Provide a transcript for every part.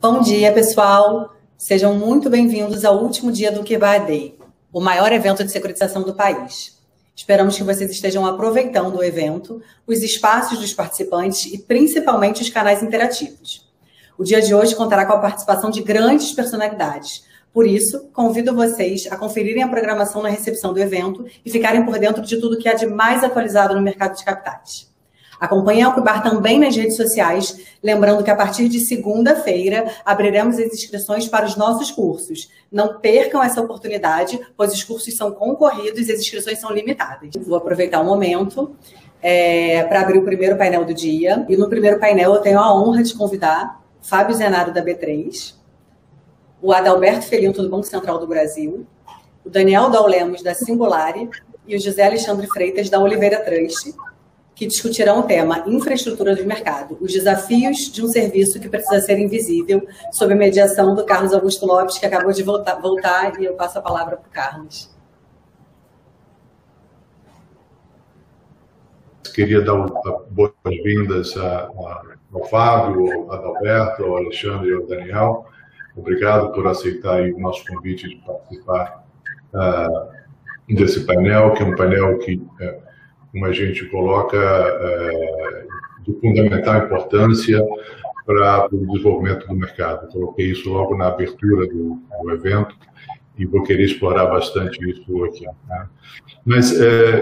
Bom dia, pessoal. Sejam muito bem-vindos ao último dia do QBA Day, o maior evento de securitização do país. Esperamos que vocês estejam aproveitando o evento, os espaços dos participantes e principalmente os canais interativos. O dia de hoje contará com a participação de grandes personalidades. Por isso, convido vocês a conferirem a programação na recepção do evento e ficarem por dentro de tudo que há de mais atualizado no mercado de capitais. Acompanhem a Cubar também nas redes sociais, lembrando que a partir de segunda-feira abriremos as inscrições para os nossos cursos. Não percam essa oportunidade, pois os cursos são concorridos e as inscrições são limitadas. Vou aproveitar o momento para abrir o primeiro painel do dia. E no primeiro painel eu tenho a honra de convidar o Fábio Zenaro, da B3, o Adalberto Felinto, do Banco Central do Brasil, o Daniel Daulemos, da Singulari, e o José Alexandre Freitas, da Oliveira Trust, que discutirão o tema infraestrutura do mercado, os desafios de um serviço que precisa ser invisível, sob a mediação do Carlos Augusto Lopes, que acabou de voltar, e eu passo a palavra para o Carlos. Queria dar boas-vindas ao Fábio, ao Adalberto, ao Alexandre e ao Daniel. Obrigado por aceitar o nosso convite de participar desse painel, que é um painel que, como a gente coloca, de fundamental importância para o desenvolvimento do mercado. Coloquei isso logo na abertura do evento e vou querer explorar bastante isso aqui, né? Mas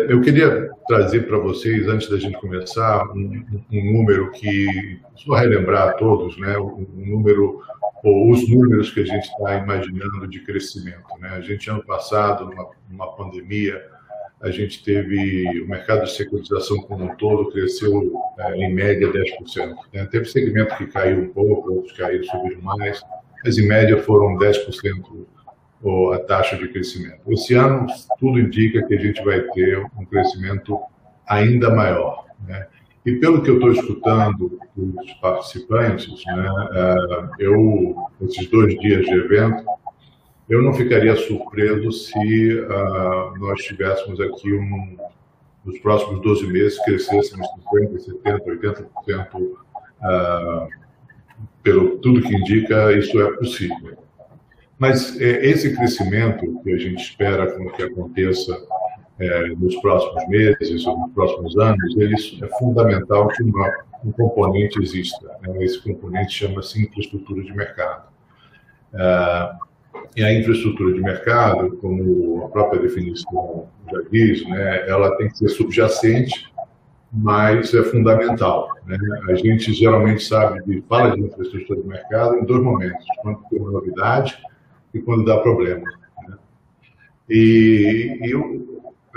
eu queria trazer para vocês, antes da gente começar, um número que, só relembrar a todos, né, ou os números que a gente está imaginando de crescimento, né? A gente, ano passado, numa pandemia, a gente teve o mercado de securitização como um todo cresceu em média 10%. Né? Teve segmento que caiu um pouco, outros caíram, subiram mais, mas em média foram 10% a taxa de crescimento. Esse ano, tudo indica que a gente vai ter um crescimento ainda maior, né? E pelo que eu estou escutando dos participantes, né, esses 2 dias de evento, eu não ficaria surpreso se nós tivéssemos aqui, nos próximos 12 meses, crescêssemos 50%, 70%, 80%, pelo tudo que indica, isso é possível. Mas esse crescimento que a gente espera que aconteça nos próximos meses ou nos próximos anos, ele é fundamental que um componente exista, né? Esse componente chama-se infraestrutura de mercado. E a infraestrutura de mercado, como a própria definição já diz, né, ela tem que ser subjacente, mas é fundamental, né? A gente geralmente fala de infraestrutura de mercado em 2 momentos, quando tem uma novidade e quando dá problema, né?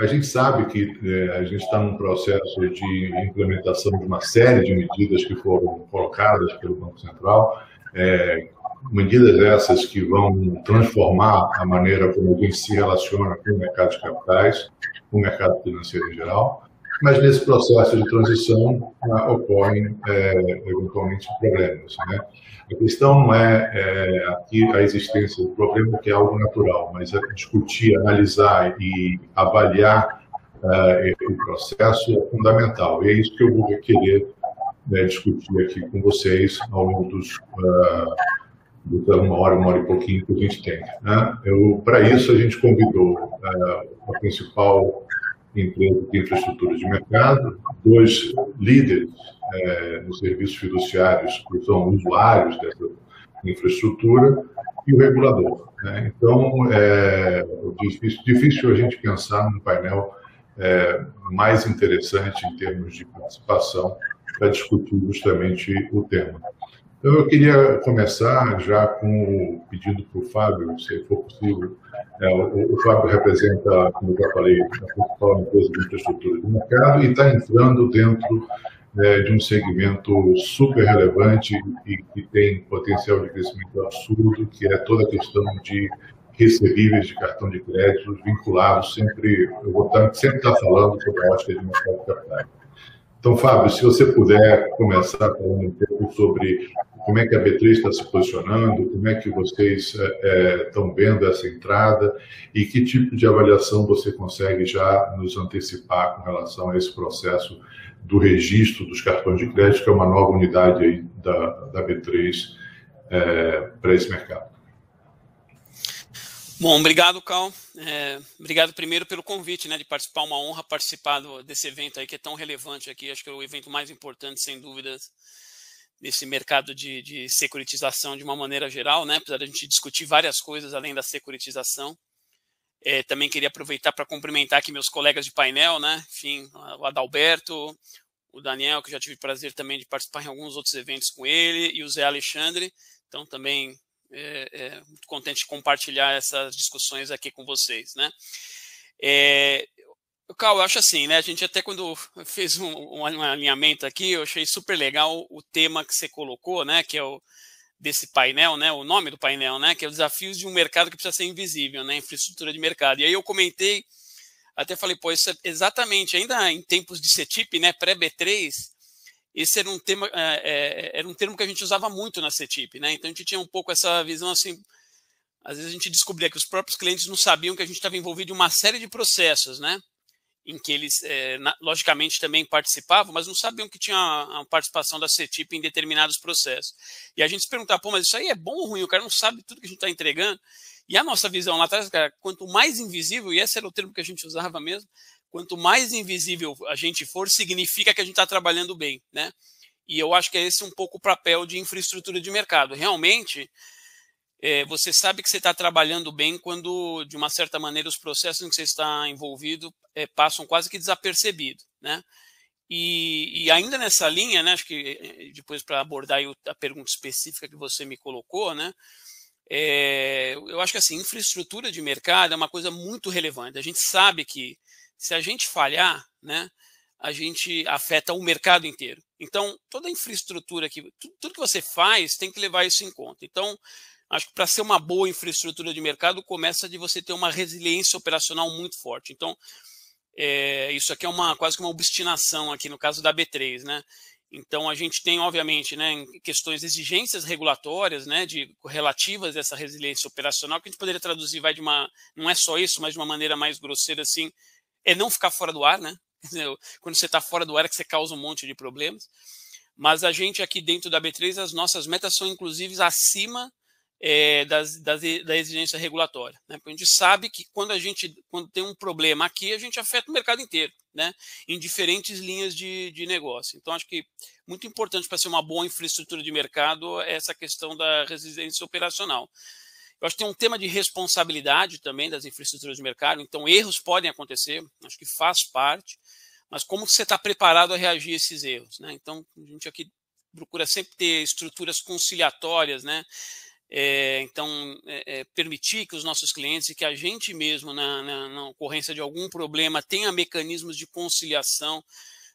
A gente sabe que a gente está num processo de implementação de uma série de medidas que foram colocadas pelo Banco Central, medidas essas que vão transformar a maneira como a gente se relaciona com o mercado de capitais, com o mercado financeiro em geral, mas nesse processo de transição ocorrem eventualmente problemas, né? A questão não é aqui a existência do problema, que é algo natural, mas é discutir, analisar e avaliar o processo é fundamental. E é isso que eu vou querer discutir aqui com vocês ao longo dos 1 hora e pouquinho que a gente tem, né? Para isso, a gente convidou a principal empresa de infraestrutura de mercado, 2 líderes nos serviços fiduciários, que são usuários dessa infraestrutura, e o regulador, né? Então, é difícil a gente pensar num painel mais interessante em termos de participação para discutir justamente o tema. Então, eu queria começar já com o pedido para o Fábio, se for possível. O Fábio representa, como eu já falei, a principal empresa de infraestrutura do mercado e está entrando dentro de um segmento super relevante e que tem potencial de crescimento absurdo, que é toda a questão de recebíveis de cartão de crédito vinculados sempre, eu vou sempre estar falando sobre a ótica de mercado de capitais. Então, Fábio, se você puder começar falando um pouco sobre como é que a B3 está se posicionando, como é que vocês estão vendo essa entrada e que tipo de avaliação você consegue já nos antecipar com relação a esse processo do registro dos cartões de crédito, que é uma nova unidade aí da B3 para esse mercado. Bom, obrigado, Cal. Obrigado primeiro pelo convite, né, de participar, uma honra participar desse evento aí que é tão relevante aqui, acho que é o evento mais importante, sem dúvidas, desse mercado de securitização de uma maneira geral, né, apesar de a gente discutir várias coisas além da securitização. Também queria aproveitar para cumprimentar aqui meus colegas de painel, né, enfim, o Adalberto, o Daniel, que eu já tive o prazer também de participar em alguns outros eventos com ele, e o Zé Alexandre, então também muito contente de compartilhar essas discussões aqui com vocês, né? Carl, eu acho assim, né? A gente até quando fez um alinhamento aqui, eu achei super legal o tema que você colocou, né? Que é desse painel, né? O nome do painel, né? Que é os desafios de um mercado que precisa ser invisível, né? Infraestrutura de mercado. E aí eu comentei, até falei, pô, isso é exatamente, ainda em tempos de CETIP, né? Pré-B3, esse era um tema, era um termo que a gente usava muito na CETIP, né? Então a gente tinha um pouco essa visão assim, às vezes a gente descobria que os próprios clientes não sabiam que a gente estava envolvido em uma série de processos, né? Em que eles, logicamente, também participavam, mas não sabiam que tinha a participação da CETIP em determinados processos. E a gente se perguntava, pô, mas isso aí é bom ou ruim? O cara não sabe tudo que a gente está entregando. E a nossa visão lá atrás, cara, quanto mais invisível, e esse era o termo que a gente usava mesmo, quanto mais invisível a gente for, significa que a gente está trabalhando bem, né? E eu acho que é esse um pouco o papel de infraestrutura de mercado. Realmente, você sabe que você está trabalhando bem quando, de uma certa maneira, os processos em que você está envolvido passam quase que desapercebidos, né? E ainda nessa linha, né? Acho que depois para abordar aí a pergunta específica que você me colocou, né? Eu acho que assim, infraestrutura de mercado é uma coisa muito relevante. A gente sabe que se a gente falhar, né, a gente afeta o mercado inteiro. Então, toda a infraestrutura, tudo que você faz tem que levar isso em conta. Então, acho que para ser uma boa infraestrutura de mercado, começa de você ter uma resiliência operacional muito forte. Então, isso aqui é quase que uma obstinação aqui no caso da B3, né? Então, a gente tem, obviamente, né, questões de exigências regulatórias, né, relativas a essa resiliência operacional, que a gente poderia traduzir, não é só isso, mas de uma maneira mais grosseira, assim, é não ficar fora do ar, né? Quando você está fora do ar é que você causa um monte de problemas. Mas a gente aqui dentro da B3, as nossas metas são inclusive acima da exigência regulatória, né? Porque a gente sabe que quando tem um problema aqui, a gente afeta o mercado inteiro, né? Em diferentes linhas de negócio. Então, acho que muito importante para ser uma boa infraestrutura de mercado é essa questão da resiliência operacional. Eu acho que tem um tema de responsabilidade também das infraestruturas de mercado, então erros podem acontecer, acho que faz parte, mas como você está preparado a reagir a esses erros, né? Então, a gente aqui procura sempre ter estruturas conciliatórias, né? Então, permitir que os nossos clientes e que a gente mesmo, na ocorrência de algum problema, tenha mecanismos de conciliação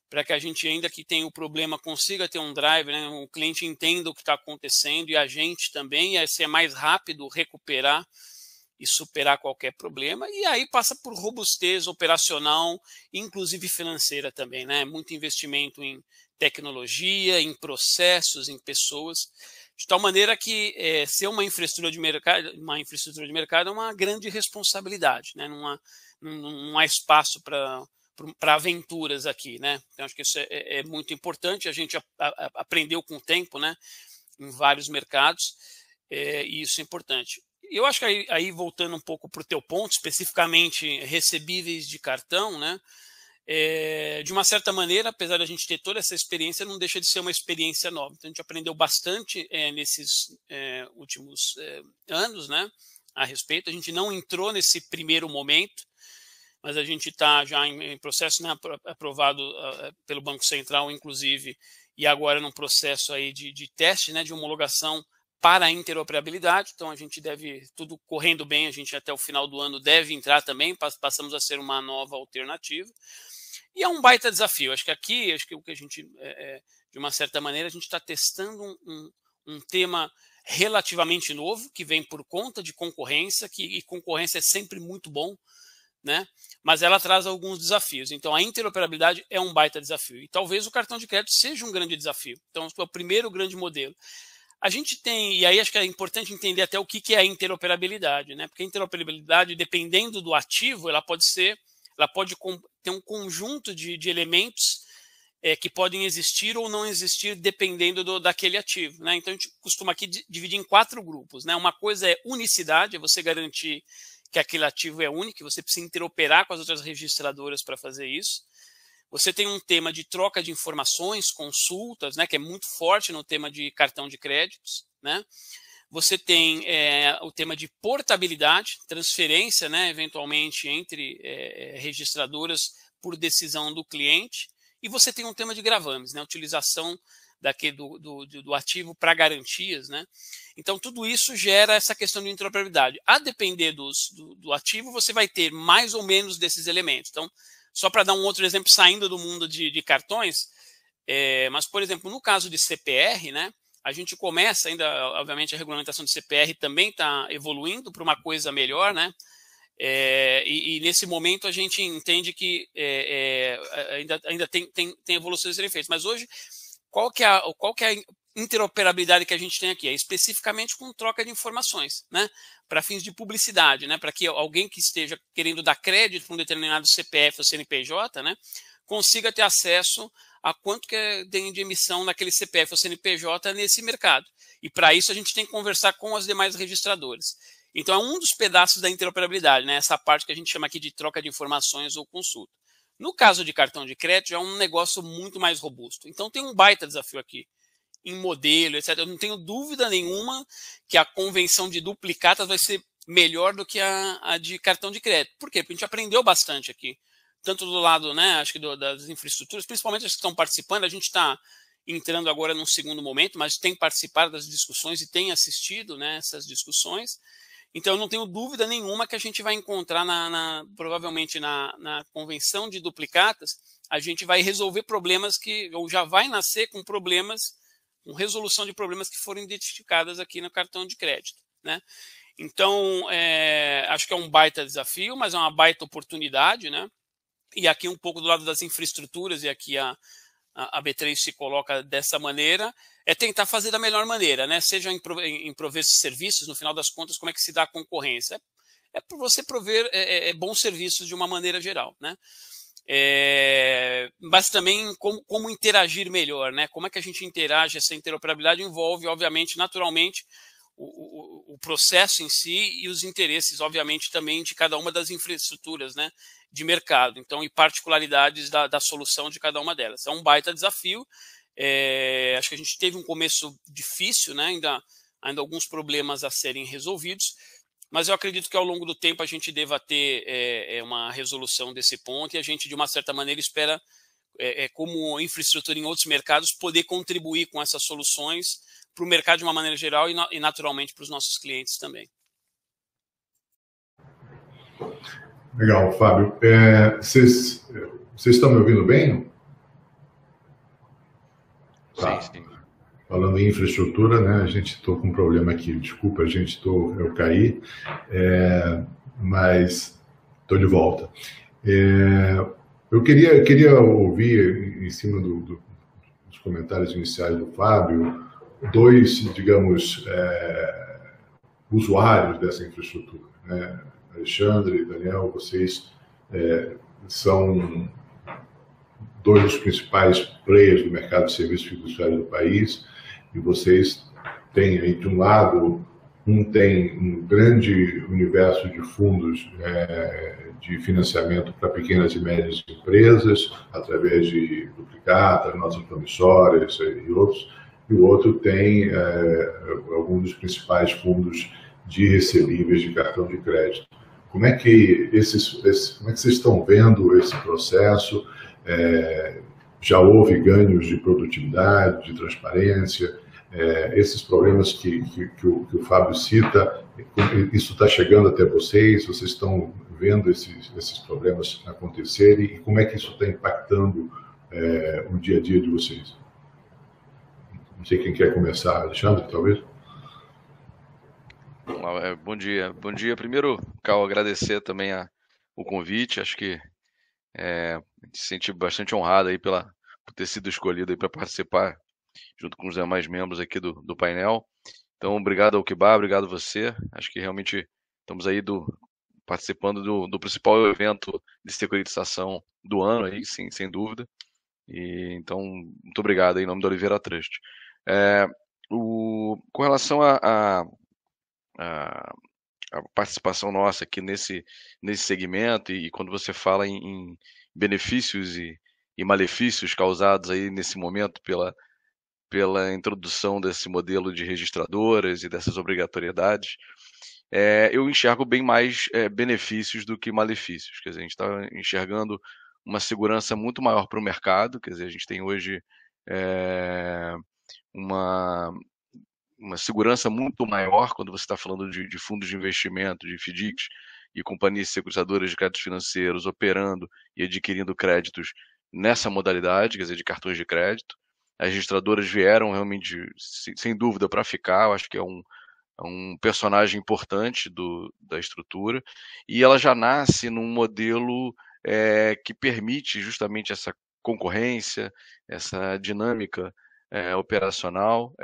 para que a gente, ainda que tenha o problema, consiga ter um drive, né? O cliente entenda o que está acontecendo e a gente também, e aí ser mais rápido recuperar e superar qualquer problema. E aí passa por robustez operacional, inclusive financeira também, né? Muito investimento em tecnologia, em processos, em pessoas, de tal maneira que ser uma infraestrutura de mercado é uma grande responsabilidade, né? Não há espaço para aventuras aqui, né? Então, acho que isso é muito importante. A gente aprendeu com o tempo, né? Em vários mercados, e isso é importante. Eu acho que aí voltando um pouco para o teu ponto, especificamente recebíveis de cartão, né? De uma certa maneira, apesar de a gente ter toda essa experiência, não deixa de ser uma experiência nova. Então, a gente aprendeu bastante nesses últimos anos, né? A respeito. A gente não entrou nesse primeiro momento, mas a gente está já em processo, né, aprovado pelo Banco Central, inclusive, e agora num processo aí de teste, né, de homologação para a interoperabilidade. Então, a gente tudo correndo bem, a gente até o final do ano deve entrar também, passamos a ser uma nova alternativa. E é um baita desafio. Acho que o que a gente, de uma certa maneira, a gente está testando um tema relativamente novo, que vem por conta de concorrência, e concorrência é sempre muito bom, né? Mas ela traz alguns desafios. Então, a interoperabilidade é um baita desafio. E talvez o cartão de crédito seja um grande desafio. Então, é o primeiro grande modelo. A gente tem, e aí acho que é importante entender até o que é a interoperabilidade, né? Porque a interoperabilidade, dependendo do ativo, ela pode ter um conjunto de elementos que podem existir ou não existir dependendo daquele ativo, né? Então a gente costuma aqui dividir em 4 grupos, né? Uma coisa é unicidade, é você garantir que aquele ativo é único, você precisa interoperar com as outras registradoras para fazer isso. Você tem um tema de troca de informações, consultas, né, que é muito forte no tema de cartão de créditos, né? Você tem o tema de portabilidade, transferência, né, eventualmente entre registradoras por decisão do cliente. E você tem um tema de gravames, né, utilização do ativo para garantias, né? Então, tudo isso gera essa questão de interoperabilidade. A depender do ativo, você vai ter mais ou menos desses elementos. Então, só para dar um outro exemplo, saindo do mundo de cartões, mas, por exemplo, no caso de CPR, né, a gente começa ainda, obviamente, a regulamentação de CPR também está evoluindo para uma coisa melhor, né? E nesse momento a gente entende que ainda tem evoluções a serem feitas. Mas hoje, qual que é a interoperabilidade que a gente tem aqui? É especificamente com troca de informações, né? Para fins de publicidade, né? Para que alguém que esteja querendo dar crédito para um determinado CPF ou CNPJ, né, consiga ter acesso a quanto que tem de emissão naquele CPF ou CNPJ nesse mercado. E para isso a gente tem que conversar com as demais registradoras. Então é um dos pedaços da interoperabilidade, né? Essa parte que a gente chama aqui de troca de informações ou consulta. No caso de cartão de crédito, é um negócio muito mais robusto. Então tem um baita desafio aqui, em modelo, etc. Eu não tenho dúvida nenhuma que a convenção de duplicatas vai ser melhor do que a de cartão de crédito. Por quê? Porque a gente aprendeu bastante aqui. Tanto do lado, né, acho que das infraestruturas, principalmente as que estão participando, a gente está entrando agora num segundo momento, mas tem participado das discussões e tem assistido, né, essas discussões. Então, eu não tenho dúvida nenhuma que a gente vai encontrar, provavelmente, na convenção de duplicatas, a gente vai resolver problemas ou já vai nascer com problemas, com resolução de problemas que foram identificadas aqui no cartão de crédito, né? Então, acho que é um baita desafio, mas é uma baita oportunidade, né? E aqui um pouco do lado das infraestruturas, e aqui a B3 se coloca dessa maneira, é tentar fazer da melhor maneira, né? Seja em prover serviços, no final das contas, como é que se dá a concorrência? É por você prover bons serviços de uma maneira geral, né? Mas também como interagir melhor, né? Como é que a gente interage? Essa interoperabilidade envolve, obviamente, naturalmente, o processo em si e os interesses, obviamente, também de cada uma das infraestruturas, né, de mercado, então, e particularidades da solução de cada uma delas. É um baita desafio. Acho que a gente teve um começo difícil, né, ainda alguns problemas a serem resolvidos, mas eu acredito que ao longo do tempo a gente deva ter uma resolução desse ponto e a gente, de uma certa maneira, espera, como infraestrutura em outros mercados, poder contribuir com essas soluções para o mercado de uma maneira geral e naturalmente para os nossos clientes também. Legal, Fábio. Vocês estão me ouvindo bem? Tá. Sim. Falando em infraestrutura, né? A gente estou com um problema aqui. Desculpa, eu caí, mas estou de volta. Eu queria ouvir, em cima dos comentários iniciais do Fábio, dois, digamos, usuários dessa infraestrutura, né? Alexandre e Daniel, vocês são dois dos principais players do mercado de serviços fiduciários do país, e vocês têm aí, de um lado, tem um grande universo de fundos de financiamento para pequenas e médias empresas, através de duplicatas, notas promissórias e outros, e o outro tem alguns dos principais fundos de recebíveis de cartão de crédito. Como é que vocês estão vendo esse processo? Já houve ganhos de produtividade, de transparência? Esses problemas que o Fábio cita, isso está chegando até vocês? Vocês estão vendo esses problemas acontecerem? E como é que isso está impactando o dia a dia de vocês? Não sei quem quer começar, Alexandre, talvez? Bom dia. Primeiro, Cal, agradecer também o convite. Acho que a gente se sente bastante honrado aí por ter sido escolhido para participar junto com os demais membros aqui do painel. Então, obrigado ao Kibá, obrigado a você. Acho que realmente estamos aí participando do principal evento de securitização do ano, aí, sem dúvida. E, então, muito obrigado aí, em nome da Oliveira Trust. Com relação a participação nossa aqui nesse segmento, e quando você fala em benefícios e malefícios causados aí nesse momento pela introdução desse modelo de registradoras e dessas obrigatoriedades, eu enxergo bem mais benefícios do que malefícios. Quer dizer, a gente está enxergando uma segurança muito maior para o mercado. Quer dizer, a gente tem hoje uma segurança muito maior quando você está falando de fundos de investimento, de FDICs e companhias securitizadoras de créditos financeiros operando e adquirindo créditos nessa modalidade, quer dizer, de cartões de crédito. As registradoras vieram realmente, sem dúvida, para ficar. Eu acho que é um personagem importante da estrutura, e ela já nasce num modelo que permite justamente essa concorrência, essa dinâmica operacional.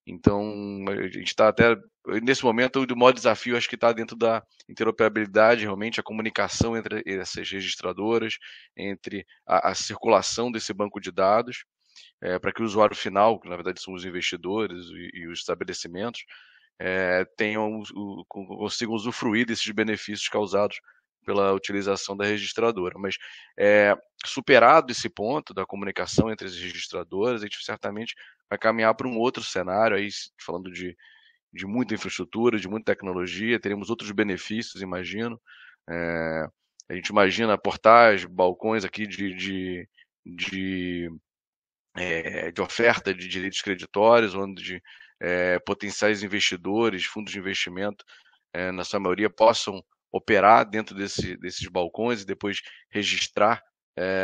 Então, a gente está até, nesse momento, o maior desafio acho que está dentro da interoperabilidade, realmente, a comunicação entre essas registradoras, entre a circulação desse banco de dados, para que o usuário final, que na verdade são os investidores e os estabelecimentos, consigam usufruir desses benefícios causados pela utilização da registradora. Mas superado esse ponto da comunicação entre as registradoras, a gente certamente vai caminhar para um outro cenário, aí falando de muita infraestrutura, de muita tecnologia, teremos outros benefícios, imagino. A gente imagina portais, balcões aqui de oferta de direitos creditórios, onde potenciais investidores, fundos de investimento, na sua maioria, possam operar dentro desses balcões e depois registrar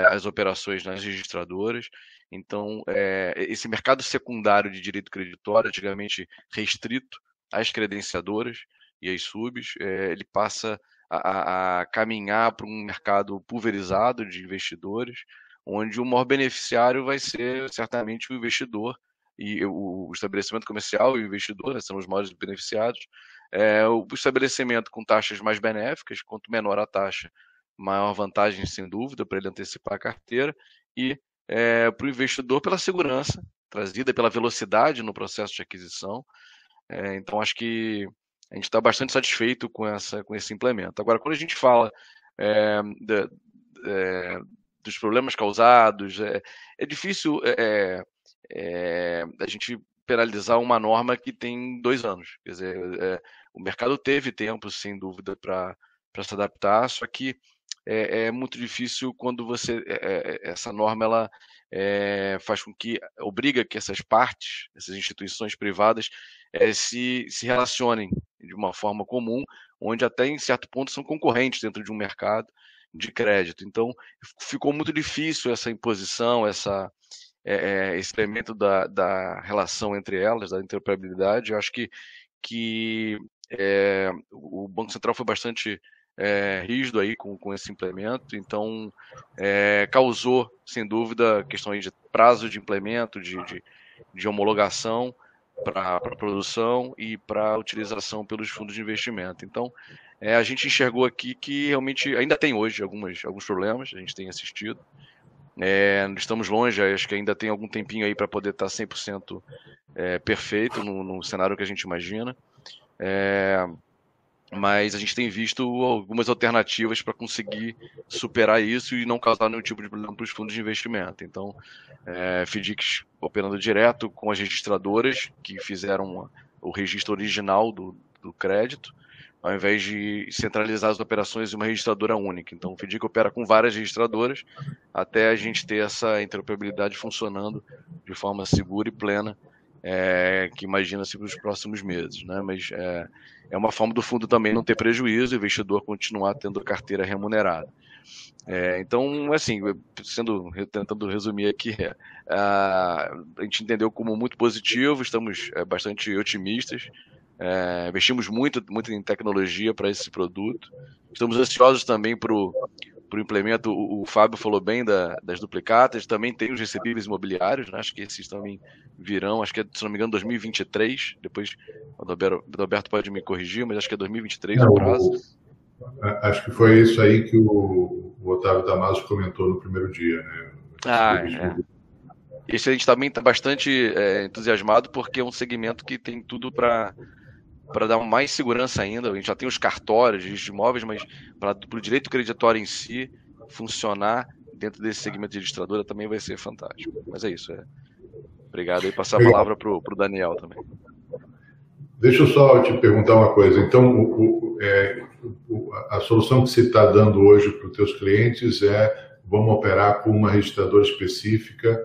as operações nas registradoras. Então, esse mercado secundário de direito creditório, antigamente restrito às credenciadoras e às subs, ele passa a caminhar para um mercado pulverizado de investidores, onde o maior beneficiário vai ser certamente o investidor, e o estabelecimento comercial e o investidor, né, são os maiores beneficiados. O estabelecimento com taxas mais benéficas, quanto menor a taxa, maior vantagem, sem dúvida, para ele antecipar a carteira, e para o investidor pela segurança trazida, pela velocidade no processo de aquisição. Então, acho que a gente está bastante satisfeito com esse implemento. Agora, quando a gente fala dos problemas causados, é difícil a gente penalizar uma norma que tem 2 anos. Quer dizer, o mercado teve tempo, sem dúvida, para se adaptar, só que é muito difícil quando essa norma ela faz com que obriga que essas partes, essas instituições privadas, se relacionem de uma forma comum, onde até em certo ponto são concorrentes dentro de um mercado de crédito. Então, ficou muito difícil essa imposição, esse elemento da relação entre elas, da interoperabilidade. Eu acho que o Banco Central foi bastante rígido aí com esse implemento, então causou, sem dúvida, questão aí de prazo de implemento, de homologação para a produção e para a utilização pelos fundos de investimento. Então, a gente enxergou aqui que realmente ainda tem hoje alguns problemas, a gente tem assistido. Estamos longe, acho que ainda tem algum tempinho aí para poder estar 100% perfeito no cenário que a gente imagina. Mas a gente tem visto algumas alternativas para conseguir superar isso e não causar nenhum tipo de problema para os fundos de investimento. Então, FDICs operando direto com as registradoras que fizeram o registro original do crédito, ao invés de centralizar as operações em uma registradora única. Então, o FDIC opera com várias registradoras até a gente ter essa interoperabilidade funcionando de forma segura e plena, que imagina-se para os próximos meses, né? Mas é uma forma do fundo também não ter prejuízo, o investidor continuar tendo a carteira remunerada. Então, assim, tentando resumir aqui, a gente entendeu como muito positivo, estamos bastante otimistas, investimos muito em tecnologia para esse produto, estamos ansiosos também para o implemento. O Fábio falou bem das duplicatas, também tem os recebíveis imobiliários, né? Acho que esses também virão, acho que é, se não me engano, 2023, depois o Roberto pode me corrigir, mas acho que é 2023 o prazo. Acho que foi isso aí que o Otávio Damasio comentou no primeiro dia, né? Esse a gente também está bastante entusiasmado, porque é um segmento que tem tudo para dar mais segurança ainda. A gente já tem os cartórios de imóveis, mas para o direito creditório em si funcionar dentro desse segmento de registradora também vai ser fantástico. Mas é isso. Obrigado aí. Passar a palavra para o Daniel também. Deixa eu só te perguntar uma coisa. Então, a solução que você está dando hoje para os teus clientes vamos operar com uma registradora específica,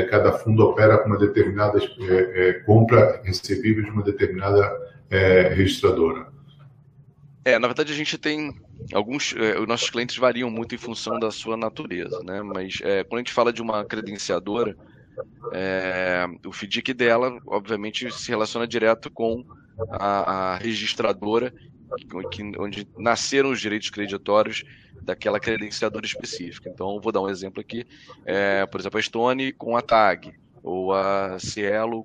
cada fundo opera com uma determinada compra recebível de uma determinada registradora. Na verdade, a gente tem alguns... os nossos clientes variam muito em função da sua natureza, né? Mas quando a gente fala de uma credenciadora, o FDIC dela, obviamente, se relaciona direto com a registradora, onde nasceram os direitos creditórios daquela credenciadora específica. Então, vou dar um exemplo aqui, por exemplo, a Stone com a TAG, ou a Cielo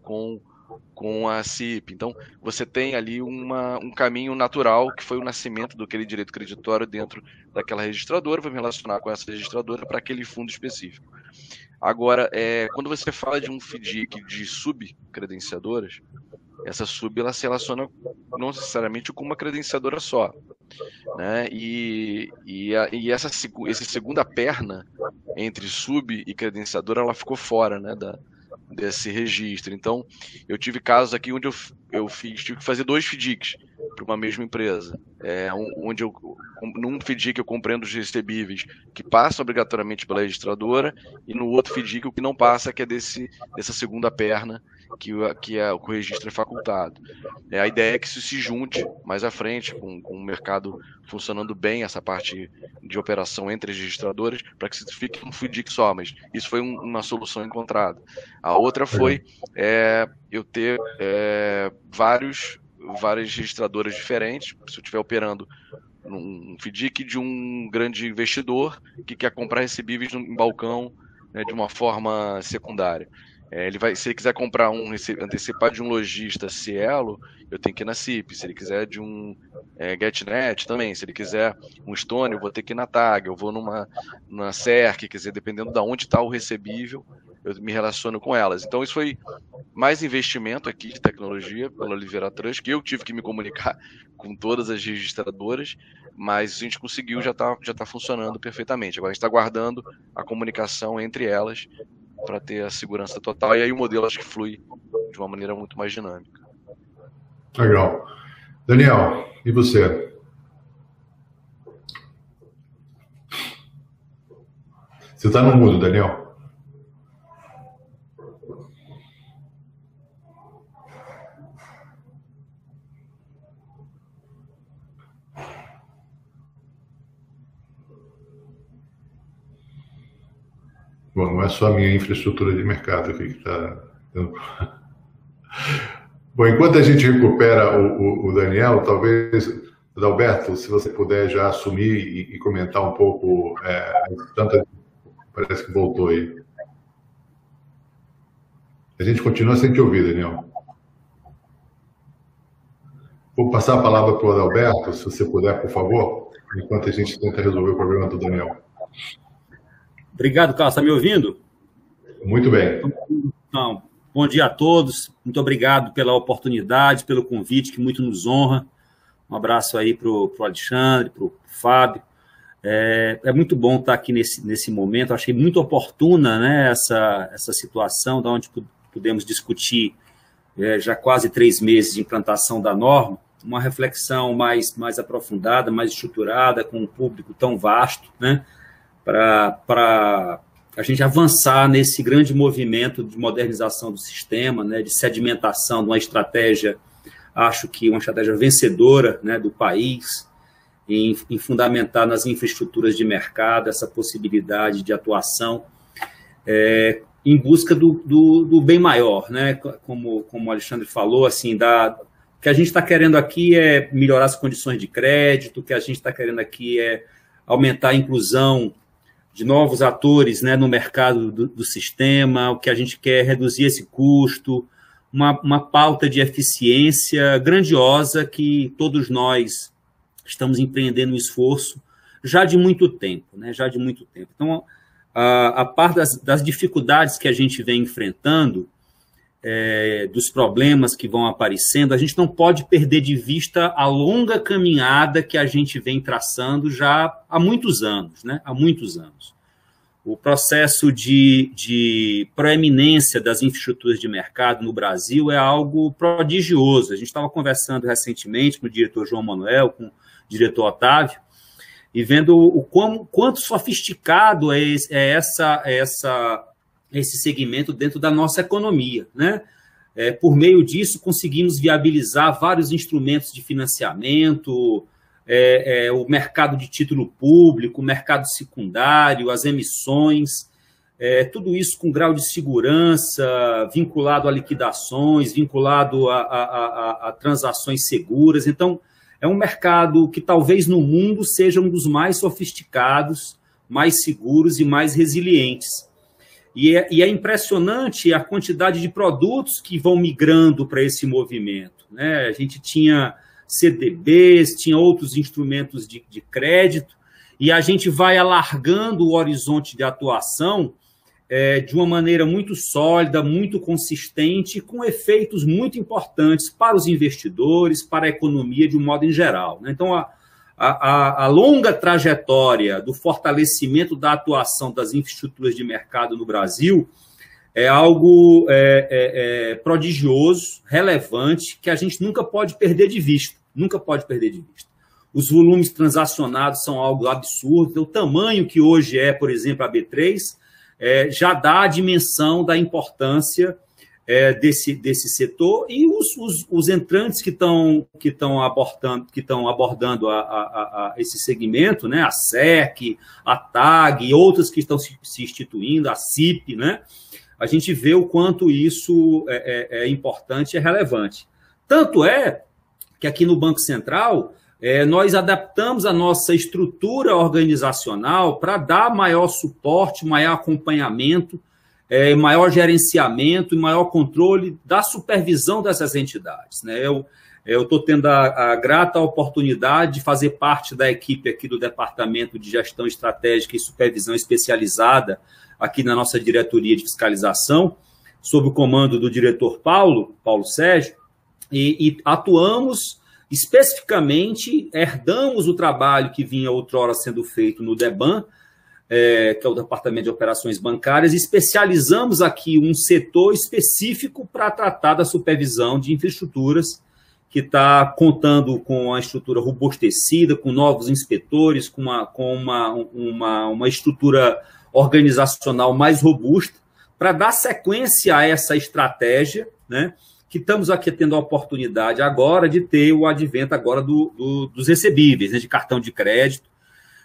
com a CIP. Então, você tem ali um caminho natural, que foi o nascimento daquele direito creditório dentro daquela registradora, vou me relacionar com essa registradora para aquele fundo específico. Agora, quando você fala de um FDIC de subcredenciadoras, essa sub ela se relaciona não necessariamente com uma credenciadora só, né? Essa segunda perna entre sub e credenciadora, ela ficou fora, né, desse registro. Então, eu tive casos aqui onde eu tive que fazer 2 FDICs para uma mesma empresa, onde num FDIC eu compreendo os recebíveis que passam obrigatoriamente pela registradora, e no outro FDIC o que não passa, que é dessa segunda perna, que o registro é facultado. A ideia é que isso se junte mais à frente, com o mercado funcionando bem, essa parte de operação entre as registradoras, para que se fique um FDIC só, mas isso foi uma solução encontrada. A outra foi eu ter várias registradoras diferentes. Se eu estiver operando um FDIC de um grande investidor que quer comprar recebíveis em balcão, né, de uma forma secundária. Se ele quiser comprar antecipado de um lojista Cielo, eu tenho que ir na CIP. Se ele quiser de um GetNet também. Se ele quiser um Stone, eu vou ter que ir na TAG. Eu vou numa CERC, quer dizer, dependendo de onde está o recebível, eu me relaciono com elas. Então, isso foi mais investimento aqui de tecnologia pela Oliveira Trust, que eu tive que me comunicar com todas as registradoras, mas a gente conseguiu, já tá funcionando perfeitamente. Agora a gente está guardando a comunicação entre elas para ter a segurança total, e aí o modelo acho que flui de uma maneira muito mais dinâmica. Legal. Daniel, e você? Você está no mudo, Daniel? Bom, não é só a minha infraestrutura de mercado aqui que está... Bom, enquanto a gente recupera o Daniel, talvez, Adalberto, se você puder já assumir e comentar um pouco, parece que voltou aí. A gente continua sem te ouvir, Daniel. Vou passar a palavra para o Adalberto, se você puder, por favor, enquanto a gente tenta resolver o problema do Daniel. Obrigado, Carlos. Está me ouvindo? Muito bem. Então, bom dia a todos. Muito obrigado pela oportunidade, pelo convite, que muito nos honra. Um abraço aí para o Alexandre, para o Fábio. É muito bom estar aqui nesse momento. Achei muito oportuna, né, essa situação, da onde pudemos discutir já quase 3 meses de implantação da norma, uma reflexão mais aprofundada, mais estruturada, com um público tão vasto, né, para a gente avançar nesse grande movimento de modernização do sistema, né, de sedimentação de uma estratégia, acho que uma estratégia vencedora, né, do país, em fundamentar nas infraestruturas de mercado essa possibilidade de atuação em busca do bem maior, né, como o Alexandre falou, assim, o que a gente está querendo aqui é melhorar as condições de crédito, o que a gente está querendo aqui é aumentar a inclusão de novos atores, né, no mercado do sistema, o que a gente quer é reduzir esse custo, uma pauta de eficiência grandiosa que todos nós estamos empreendendo um esforço já de muito tempo, né, já de muito tempo. Então, a par das dificuldades que a gente vem enfrentando, dos problemas que vão aparecendo, a gente não pode perder de vista a longa caminhada que a gente vem traçando já há muitos anos, né? Há muitos anos. O processo de proeminência das infraestruturas de mercado no Brasil é algo prodigioso. A gente estava conversando recentemente com o diretor João Manuel, com o diretor Otávio, e vendo o quanto sofisticado é esse segmento dentro da nossa economia, né? Por meio disso, conseguimos viabilizar vários instrumentos de financiamento, o mercado de título público, o mercado secundário, as emissões, tudo isso com grau de segurança, vinculado a liquidações, vinculado a transações seguras. Então, é um mercado que talvez no mundo seja um dos mais sofisticados, mais seguros e mais resilientes. E é impressionante a quantidade de produtos que vão migrando para esse movimento, né? A gente tinha CDBs, tinha outros instrumentos de crédito, e a gente vai alargando o horizonte de atuação de uma maneira muito sólida, muito consistente, com efeitos muito importantes para os investidores, para a economia de um modo em geral, né? Então, a longa trajetória do fortalecimento da atuação das infraestruturas de mercado no Brasil é algo prodigioso, relevante, que a gente nunca pode perder de vista. Nunca pode perder de vista. Os volumes transacionados são algo absurdo. O tamanho que hoje por exemplo, a B3, já dá a dimensão da importância desse setor, e os entrantes que estão abordando esse segmento, né? A SEC, a TAG e outras que estão se instituindo, a CIP, né? A gente vê o quanto isso é importante e é relevante. Tanto é que aqui no Banco Central nós adaptamos a nossa estrutura organizacional para dar maior suporte, maior acompanhamento, maior gerenciamento e maior controle da supervisão dessas entidades, né? Eu estou tendo a grata oportunidade de fazer parte da equipe aqui do Departamento de Gestão Estratégica e Supervisão Especializada aqui na nossa diretoria de fiscalização, sob o comando do diretor Paulo Sérgio, e atuamos especificamente, herdamos o trabalho que vinha outrora sendo feito no DEBAN, que é o Departamento de Operações Bancárias, e especializamos aqui um setor específico para tratar da supervisão de infraestruturas, que está contando com a estrutura robustecida, com novos inspetores, com uma estrutura organizacional mais robusta, para dar sequência a essa estratégia, né? Que estamos aqui tendo a oportunidade agora de ter o advento agora dos recebíveis, né, de cartão de crédito,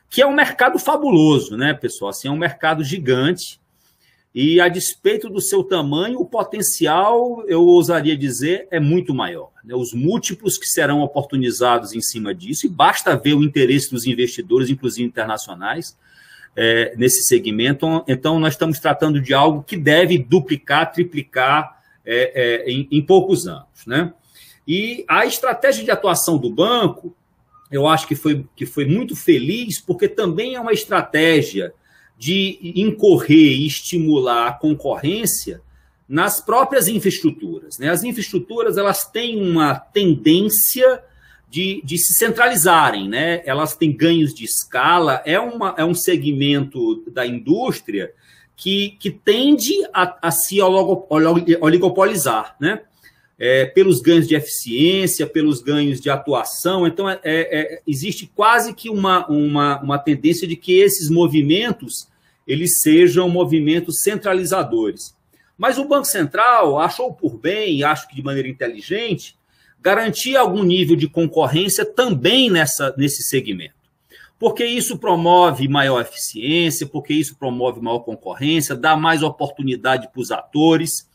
que é um mercado fabuloso, né, pessoal? Assim, é um mercado gigante, e a despeito do seu tamanho, o potencial, eu ousaria dizer, é muito maior, né? Os múltiplos que serão oportunizados em cima disso, e basta ver o interesse dos investidores, inclusive internacionais, nesse segmento. Então, nós estamos tratando de algo que deve duplicar, triplicar em poucos anos, né? E a estratégia de atuação do banco, eu acho que foi muito feliz, porque também é uma estratégia de incorrer e estimular a concorrência nas próprias infraestruturas, né? As infraestruturas, elas têm uma tendência de se centralizarem, né? Elas têm ganhos de escala, é um segmento da indústria que tende a se oligopolizar, né? Pelos ganhos de eficiência, pelos ganhos de atuação. Então, existe quase que uma tendência de que esses movimentos eles sejam movimentos centralizadores. Mas o Banco Central achou por bem, e acho que de maneira inteligente, garantir algum nível de concorrência também nesse segmento. Porque isso promove maior eficiência, porque isso promove maior concorrência, dá mais oportunidade para os atores,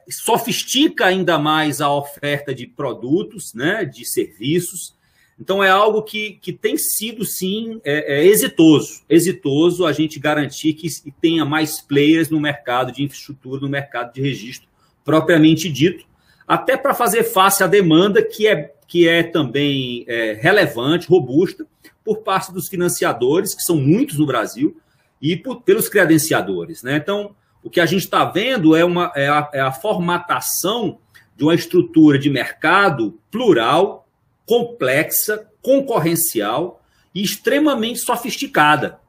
sofistica ainda mais a oferta de produtos, né, de serviços. Então, é algo que tem sido, sim, exitoso a gente garantir que tenha mais players no mercado de infraestrutura, no mercado de registro, propriamente dito, até para fazer face à demanda que é também relevante, robusta, por parte dos financiadores, que são muitos no Brasil, e pelos credenciadores, né? Então, o que a gente está vendo é a formatação de uma estrutura de mercado plural, complexa, concorrencial e extremamente sofisticada.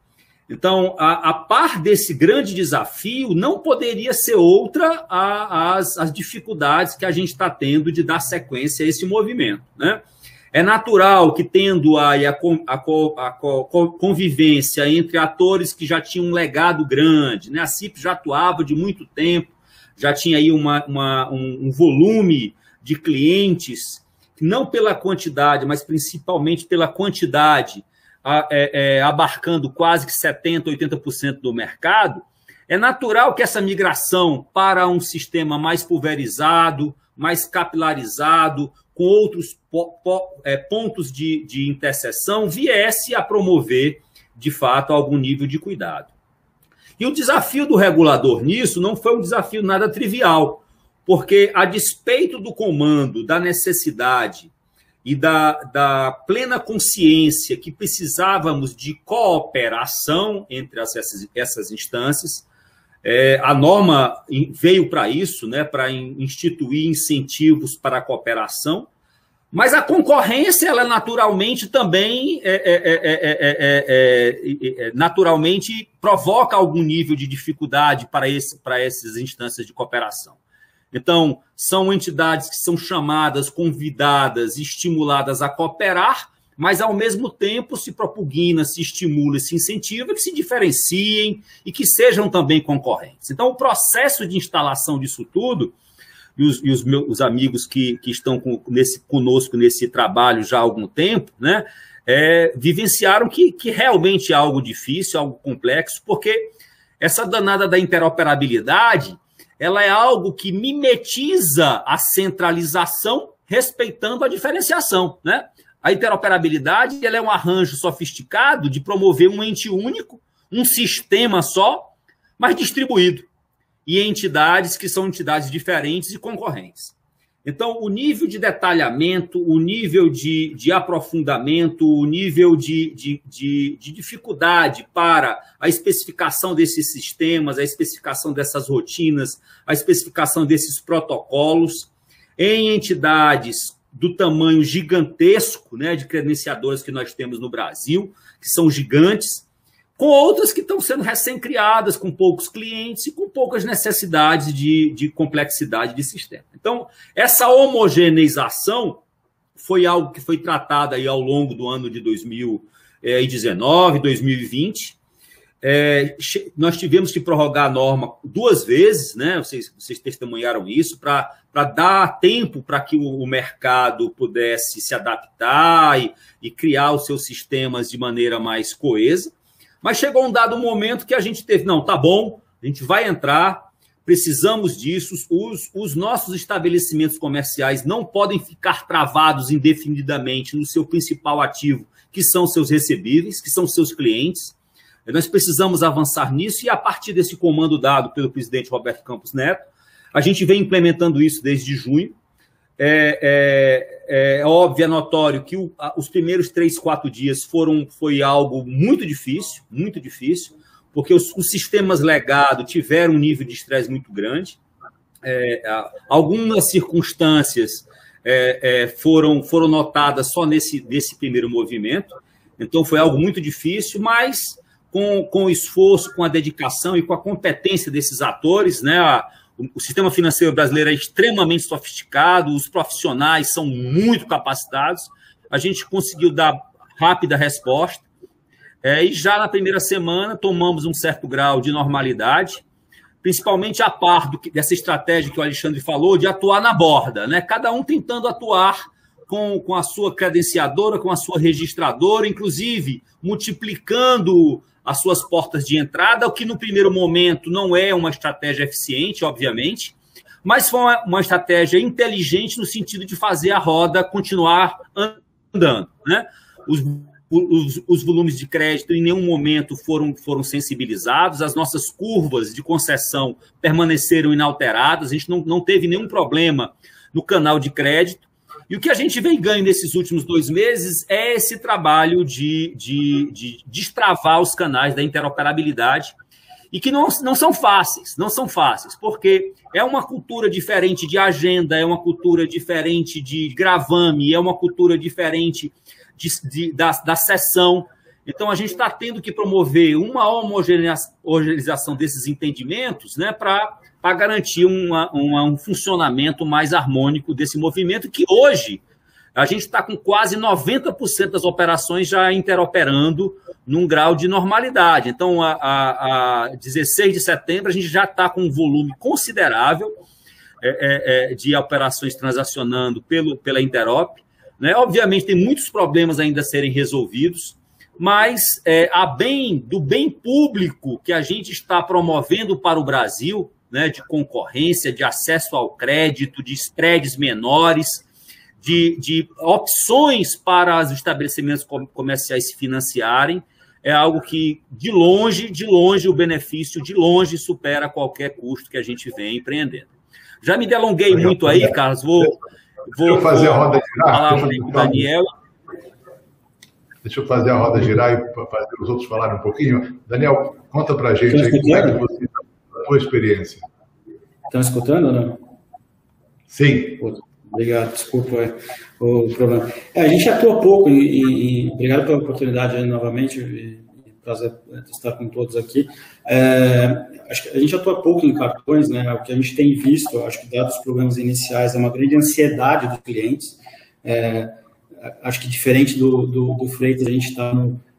Então, a par desse grande desafio, não poderia ser outra as dificuldades que a gente está tendo de dar sequência a esse movimento, né? É natural que, tendo a convivência entre atores que já tinham um legado grande, né? A CIP já atuava de muito tempo, já tinha aí um volume de clientes, não pela quantidade, mas principalmente pela quantidade, abarcando quase que 70%, 80% do mercado. É natural que essa migração para um sistema mais pulverizado, mais capilarizado, com outros pontos de interseção, viesse a promover, de fato, algum nível de cuidado. E o desafio do regulador nisso não foi um desafio nada trivial, porque, a despeito do comando, da necessidade e da plena consciência que precisávamos de cooperação entre essas instâncias, a norma veio para isso, né, para instituir incentivos para a cooperação, mas a concorrência, ela naturalmente também naturalmente provoca algum nível de dificuldade para essas instâncias de cooperação. Então, são entidades que são chamadas, convidadas, estimuladas a cooperar, mas, ao mesmo tempo, se propugna, se estimula, se incentiva que se diferenciem e que sejam também concorrentes. Então, o processo de instalação disso tudo, e os meus amigos que estão conosco nesse trabalho já há algum tempo, né, vivenciaram que realmente é algo difícil, algo complexo, porque essa danada da interoperabilidade, ela é algo que mimetiza a centralização, respeitando a diferenciação, né? A interoperabilidade, ela é um arranjo sofisticado de promover um ente único, um sistema só, mas distribuído, e entidades que são entidades diferentes e concorrentes. Então, o nível de detalhamento, o nível de aprofundamento, o nível de dificuldade para a especificação desses sistemas, a especificação dessas rotinas, a especificação desses protocolos em entidades do tamanho gigantesco, né, de credenciadoras que nós temos no Brasil, que são gigantes, com outras que estão sendo recém-criadas, com poucos clientes e com poucas necessidades de complexidade de sistema. Então, essa homogeneização foi algo que foi tratado aí ao longo do ano de 2019, 2020. Nós tivemos que prorrogar a norma 2 vezes, né? Vocês testemunharam isso, para dar tempo para que o mercado pudesse se adaptar e criar os seus sistemas de maneira mais coesa. Mas chegou um dado momento que a gente teve, não, tá bom, a gente vai entrar, precisamos disso, os nossos estabelecimentos comerciais não podem ficar travados indefinidamente no seu principal ativo, que são seus recebíveis, que são seus clientes. Nós precisamos avançar nisso e, a partir desse comando dado pelo presidente Roberto Campos Neto, a gente vem implementando isso desde junho. É óbvio, é notório que os primeiros 3, 4 dias foi algo muito difícil, porque os sistemas legados tiveram um nível de estresse muito grande. Algumas circunstâncias foram notadas só nesse primeiro movimento, então foi algo muito difícil, mas com o esforço, com a dedicação e com a competência desses atores, né? O sistema financeiro brasileiro é extremamente sofisticado, os profissionais são muito capacitados, a gente conseguiu dar rápida resposta, e já na primeira semana tomamos um certo grau de normalidade, principalmente a par dessa estratégia que o Alexandre falou, de atuar na borda, né? Cada um tentando atuar com a sua credenciadora, com a sua registradora, inclusive multiplicando as suas portas de entrada, o que no primeiro momento não é uma estratégia eficiente, obviamente, mas foi uma estratégia inteligente no sentido de fazer a roda continuar andando, né? Os volumes de crédito em nenhum momento foram sensibilizados, as nossas curvas de concessão permaneceram inalteradas, a gente não teve nenhum problema no canal de crédito, E o que a gente vem ganhando nesses últimos 2 meses é esse trabalho de destravar os canais da interoperabilidade, e que não são fáceis, porque é uma cultura diferente de agenda, é uma cultura diferente de gravame, é uma cultura diferente da sessão. Então, a gente está tendo que promover uma homogeneização desses entendimentos, né, para garantir um funcionamento mais harmônico desse movimento, que hoje a gente está com quase 90% das operações já interoperando num grau de normalidade. Então, a 16 de setembro, a gente já está com um volume considerável de operações transacionando pela Interop, né? Obviamente, tem muitos problemas ainda a serem resolvidos, mas do bem público que a gente está promovendo para o Brasil, né, de concorrência, de acesso ao crédito, de spreads menores, de opções para os estabelecimentos comerciais se financiarem, é algo que, de longe, o benefício de longe supera qualquer custo que a gente vem empreendendo. Já me delonguei muito aí, Carlos, vou fazer a roda girar. Falar com o Daniel. Deixa eu fazer a roda girar e fazer os outros falarem um pouquinho. Daniel, conta para a gente aí como é que você está a sua experiência. Estão escutando ou não? Sim. Obrigado, desculpa o problema. A gente atua pouco e obrigado pela oportunidade novamente, prazer estar com todos aqui. Acho que a gente atua pouco em cartões, né? O que a gente tem visto, acho que dados os problemas iniciais, é uma grande ansiedade dos clientes. Acho que diferente do Freitas, a gente está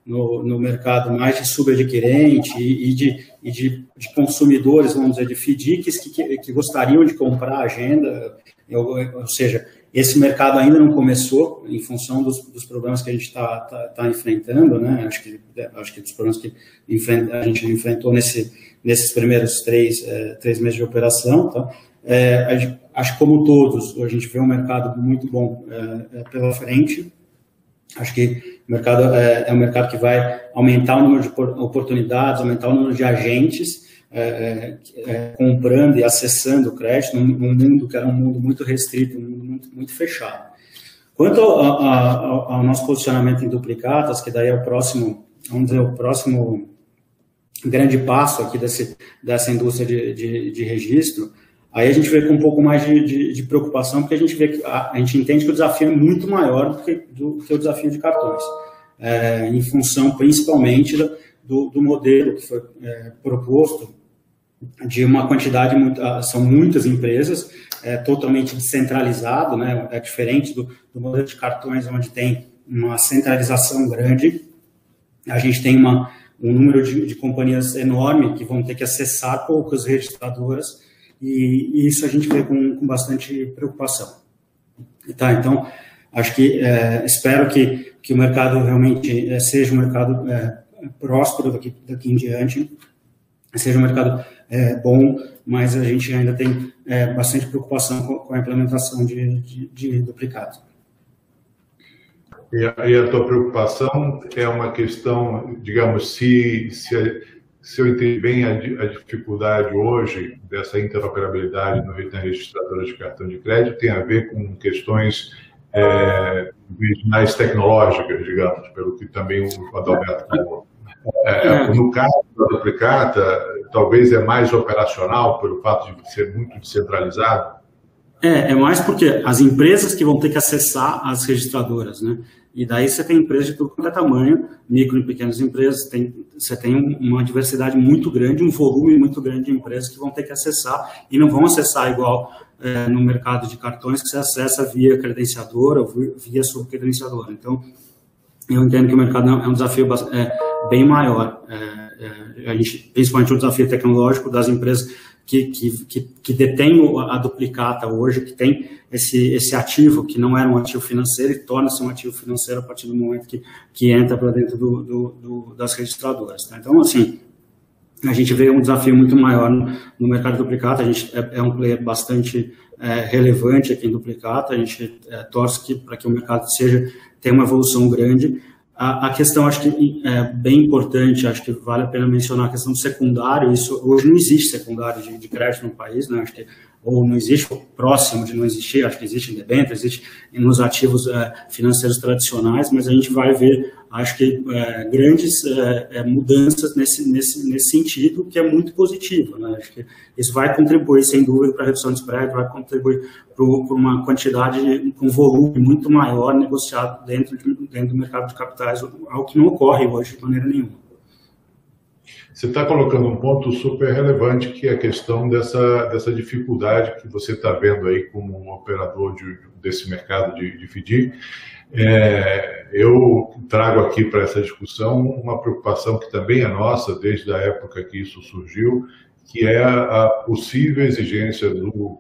no mercado mais de subadquirente e de consumidores, vamos dizer, de FDICs que gostariam de comprar a agenda, ou seja, esse mercado ainda não começou em função dos problemas que a gente está enfrentando, né? Acho que dos problemas que a gente enfrentou nesses primeiros três meses de operação, tá? Acho que, como todos, a gente vê um mercado muito bom pela frente. Acho que o mercado é um mercado que vai aumentar o número de oportunidades, aumentar o número de agentes comprando e acessando o crédito num mundo que era um mundo muito restrito, um mundo muito fechado. Quanto ao nosso posicionamento em duplicatas, que daí é o próximo, vamos dizer, o próximo grande passo aqui dessa indústria de registro, aí a gente vê com um pouco mais de preocupação, porque a gente vê que a gente entende que o desafio é muito maior do que o desafio de cartões, em função principalmente do modelo que foi proposto, de uma quantidade, são muitas empresas, totalmente descentralizado, né? É diferente do modelo de cartões, onde tem uma centralização grande. A gente tem um número de companhias enorme que vão ter que acessar poucas registradoras, e isso a gente vê com bastante preocupação. Tá, então, acho que espero que o mercado realmente seja um mercado próspero daqui em diante, seja um mercado bom, mas a gente ainda tem bastante preocupação com a implementação de duplicado. E a tua preocupação é uma questão, digamos, se eu entendi bem a dificuldade hoje dessa interoperabilidade na registradora de cartão de crédito tem a ver com questões mais tecnológicas, digamos, pelo que também o Adalberto falou. No caso da duplicata, talvez é mais operacional pelo fato de ser muito descentralizado? É mais porque as empresas que vão ter que acessar as registradoras, né? E daí você tem empresas de todo quanto é tamanho, micro e pequenas empresas, você tem uma diversidade muito grande, um volume muito grande de empresas que vão ter que acessar e não vão acessar igual no mercado de cartões, que você acessa via credenciadora ou via subcredenciadora. Então, eu entendo que o mercado é um desafio bem maior. A gente, principalmente o desafio tecnológico das empresas que detêm a duplicata hoje, que tem esse ativo que não era um ativo financeiro e torna-se um ativo financeiro a partir do momento que entra para dentro das registradoras. Tá? Então, assim, a gente vê um desafio muito maior no mercado de duplicata. A gente é um player bastante relevante aqui em duplicata. A gente torce para que o mercado tenha uma evolução grande. A questão, acho que é bem importante, acho que vale a pena mencionar a questão do secundário. Isso, hoje não existe secundário de crédito no país, né? Acho que ou não existe próximo de não existir, acho que existe em debêntures, existe nos ativos financeiros tradicionais, mas a gente vai ver, acho que, grandes mudanças nesse sentido, que é muito positivo, né? Acho que isso vai contribuir, sem dúvida, para a redução de spread, vai contribuir para uma quantidade, um volume muito maior negociado dentro do mercado de capitais, algo que não ocorre hoje de maneira nenhuma. Você está colocando um ponto super relevante, que é a questão dessa dificuldade que você está vendo aí como um operador desse mercado de FDIC. Eu trago aqui para essa discussão uma preocupação que também é nossa, desde a época que isso surgiu, que é a possível exigência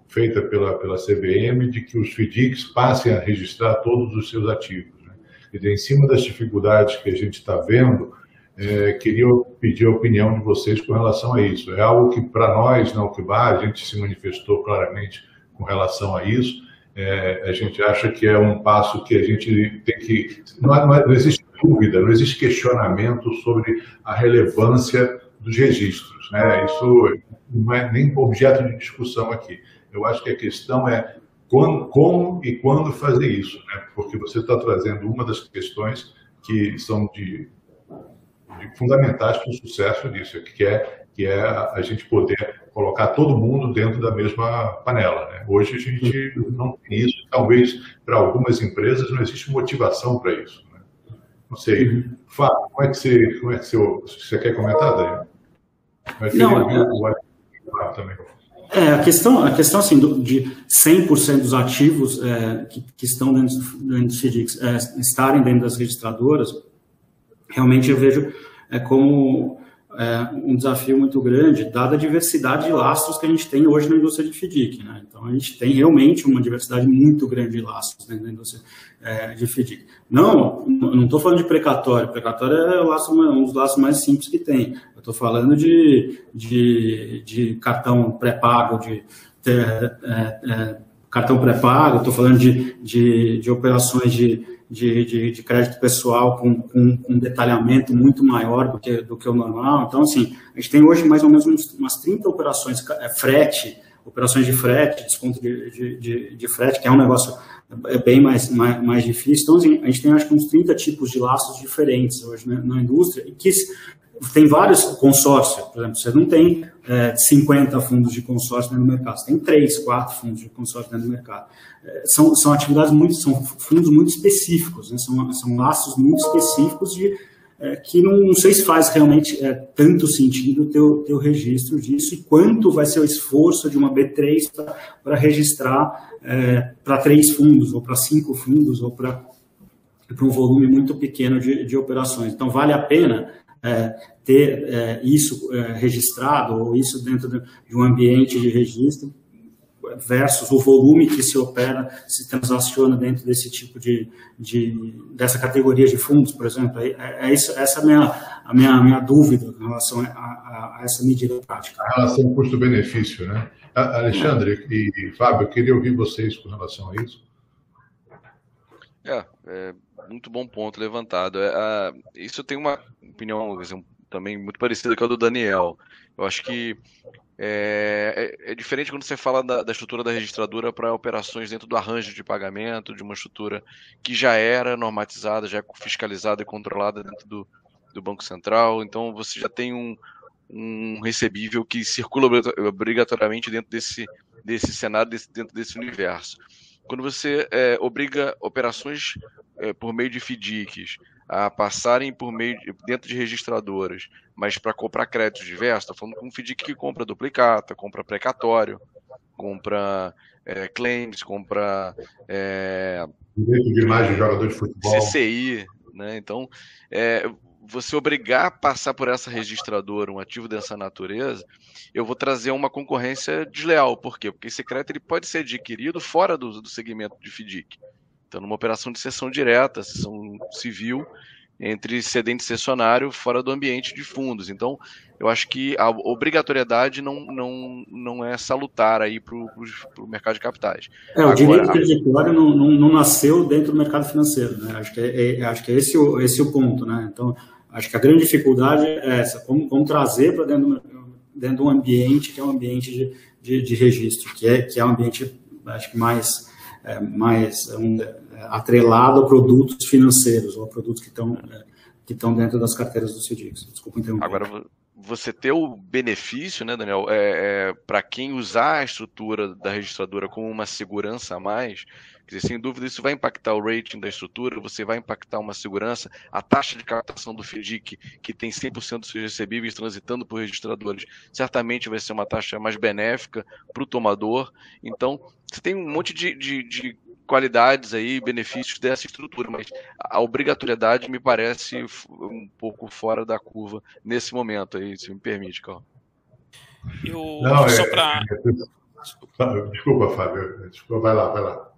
feita pela CVM de que os FDICs passem a registrar todos os seus ativos, né? Quer dizer, em cima das dificuldades que a gente está vendo, queria pedir a opinião de vocês com relação a isso. É algo que, para nós, na Ucba, a gente se manifestou claramente com relação a isso. A gente acha que é um passo que a gente tem que... Não existe dúvida, não existe questionamento sobre a relevância dos registros, né? Isso não é nem objeto de discussão aqui. Eu acho que a questão é como e quando fazer isso, né? Porque você está trazendo uma das questões que são fundamentais para o sucesso disso, que é a gente poder colocar todo mundo dentro da mesma panela, né? Hoje a gente não tem isso, talvez para algumas empresas não existe motivação para isso, né? Não sei, Fábio, como é que você quer comentar, Dani? Também. A questão assim, de 100% dos ativos que estão dentro dos FDICs estarem dentro das registradoras, realmente eu vejo como um desafio muito grande, dada a diversidade de lastros que a gente tem hoje na indústria de FDIC, né? Então, a gente tem realmente uma diversidade muito grande de lastros dentro da indústria de FDIC. Não estou falando de precatório. Precatório é um dos lastros mais simples que tem. Eu estou falando de cartão pré-pago, cartão pré-pago, estou falando de operações de crédito pessoal com detalhamento muito maior do que o normal. Então, assim, a gente tem hoje mais ou menos umas 30 operações, operações de frete, desconto de frete, que é um negócio bem mais difícil. Então, assim, a gente tem, acho que, uns 30 tipos de laços diferentes hoje, né, na indústria, e que tem vários consórcios. Por exemplo, você não tem 50 fundos de consórcio dentro do mercado, você tem 3, 4 fundos de consórcio dentro do mercado. São atividades são fundos muito específicos, né? São laços muito específicos que não sei se faz realmente tanto sentido o teu registro disso, e quanto vai ser o esforço de uma B3 para registrar para 3 fundos, ou para 5 fundos, ou para um volume muito pequeno de operações. Então, vale a pena ter isso registrado, ou isso dentro de um ambiente de registro, versus o volume que se opera, se transaciona dentro desse tipo dessa categoria de fundos, por exemplo. Essa é a minha dúvida em relação a essa medida prática. A relação custo-benefício, né? Alexandre e Fábio, eu queria ouvir vocês com relação a isso. Muito bom ponto levantado. Isso tem uma opinião também muito parecida com a do Daniel. Eu acho que é diferente quando você fala da estrutura da registradora para operações dentro do arranjo de pagamento, de uma estrutura que já era normatizada, já fiscalizada e controlada dentro do Banco Central. Então, você já tem um recebível que circula obrigatoriamente dentro desse cenário, dentro desse universo. Quando você obriga operações por meio de FDICs a passarem dentro de registradoras, mas para comprar créditos diversos, está falando com um FDIC que compra duplicata, compra precatório, compra claims, compra direito de imagem de jogador de futebol, CCI, né? Então, você obrigar a passar por essa registradora um ativo dessa natureza, eu vou trazer uma concorrência desleal. Por quê? Porque esse crédito ele pode ser adquirido fora do segmento de FDIC. Então, numa operação de cessão direta, cessão civil, entre cedente e cessionário, fora do ambiente de fundos. Então, eu acho que a obrigatoriedade não é salutar aí para o mercado de capitais. O direito creditório não nasceu dentro do mercado financeiro, né? Acho que é esse o ponto, né? Então, acho que a grande dificuldade é essa, como trazer para dentro do dentro de um ambiente que é um ambiente de registro, que é um ambiente, acho que mais atrelado a produtos financeiros, ou a produtos que estão dentro das carteiras dos FDICs. Desculpa interromper. Agora, você ter o benefício, né, Daniel, para quem usar a estrutura da registradora como uma segurança a mais, quer dizer, sem dúvida isso vai impactar o rating da estrutura, você vai impactar uma segurança, a taxa de captação do FDIC, que tem 100% dos seus recebíveis transitando por registradores, certamente vai ser uma taxa mais benéfica para o tomador. Então, você tem um monte de qualidades aí, benefícios dessa estrutura, mas a obrigatoriedade me parece um pouco fora da curva nesse momento aí, se me permite, Carl. Desculpa, Fábio. Desculpa, vai lá.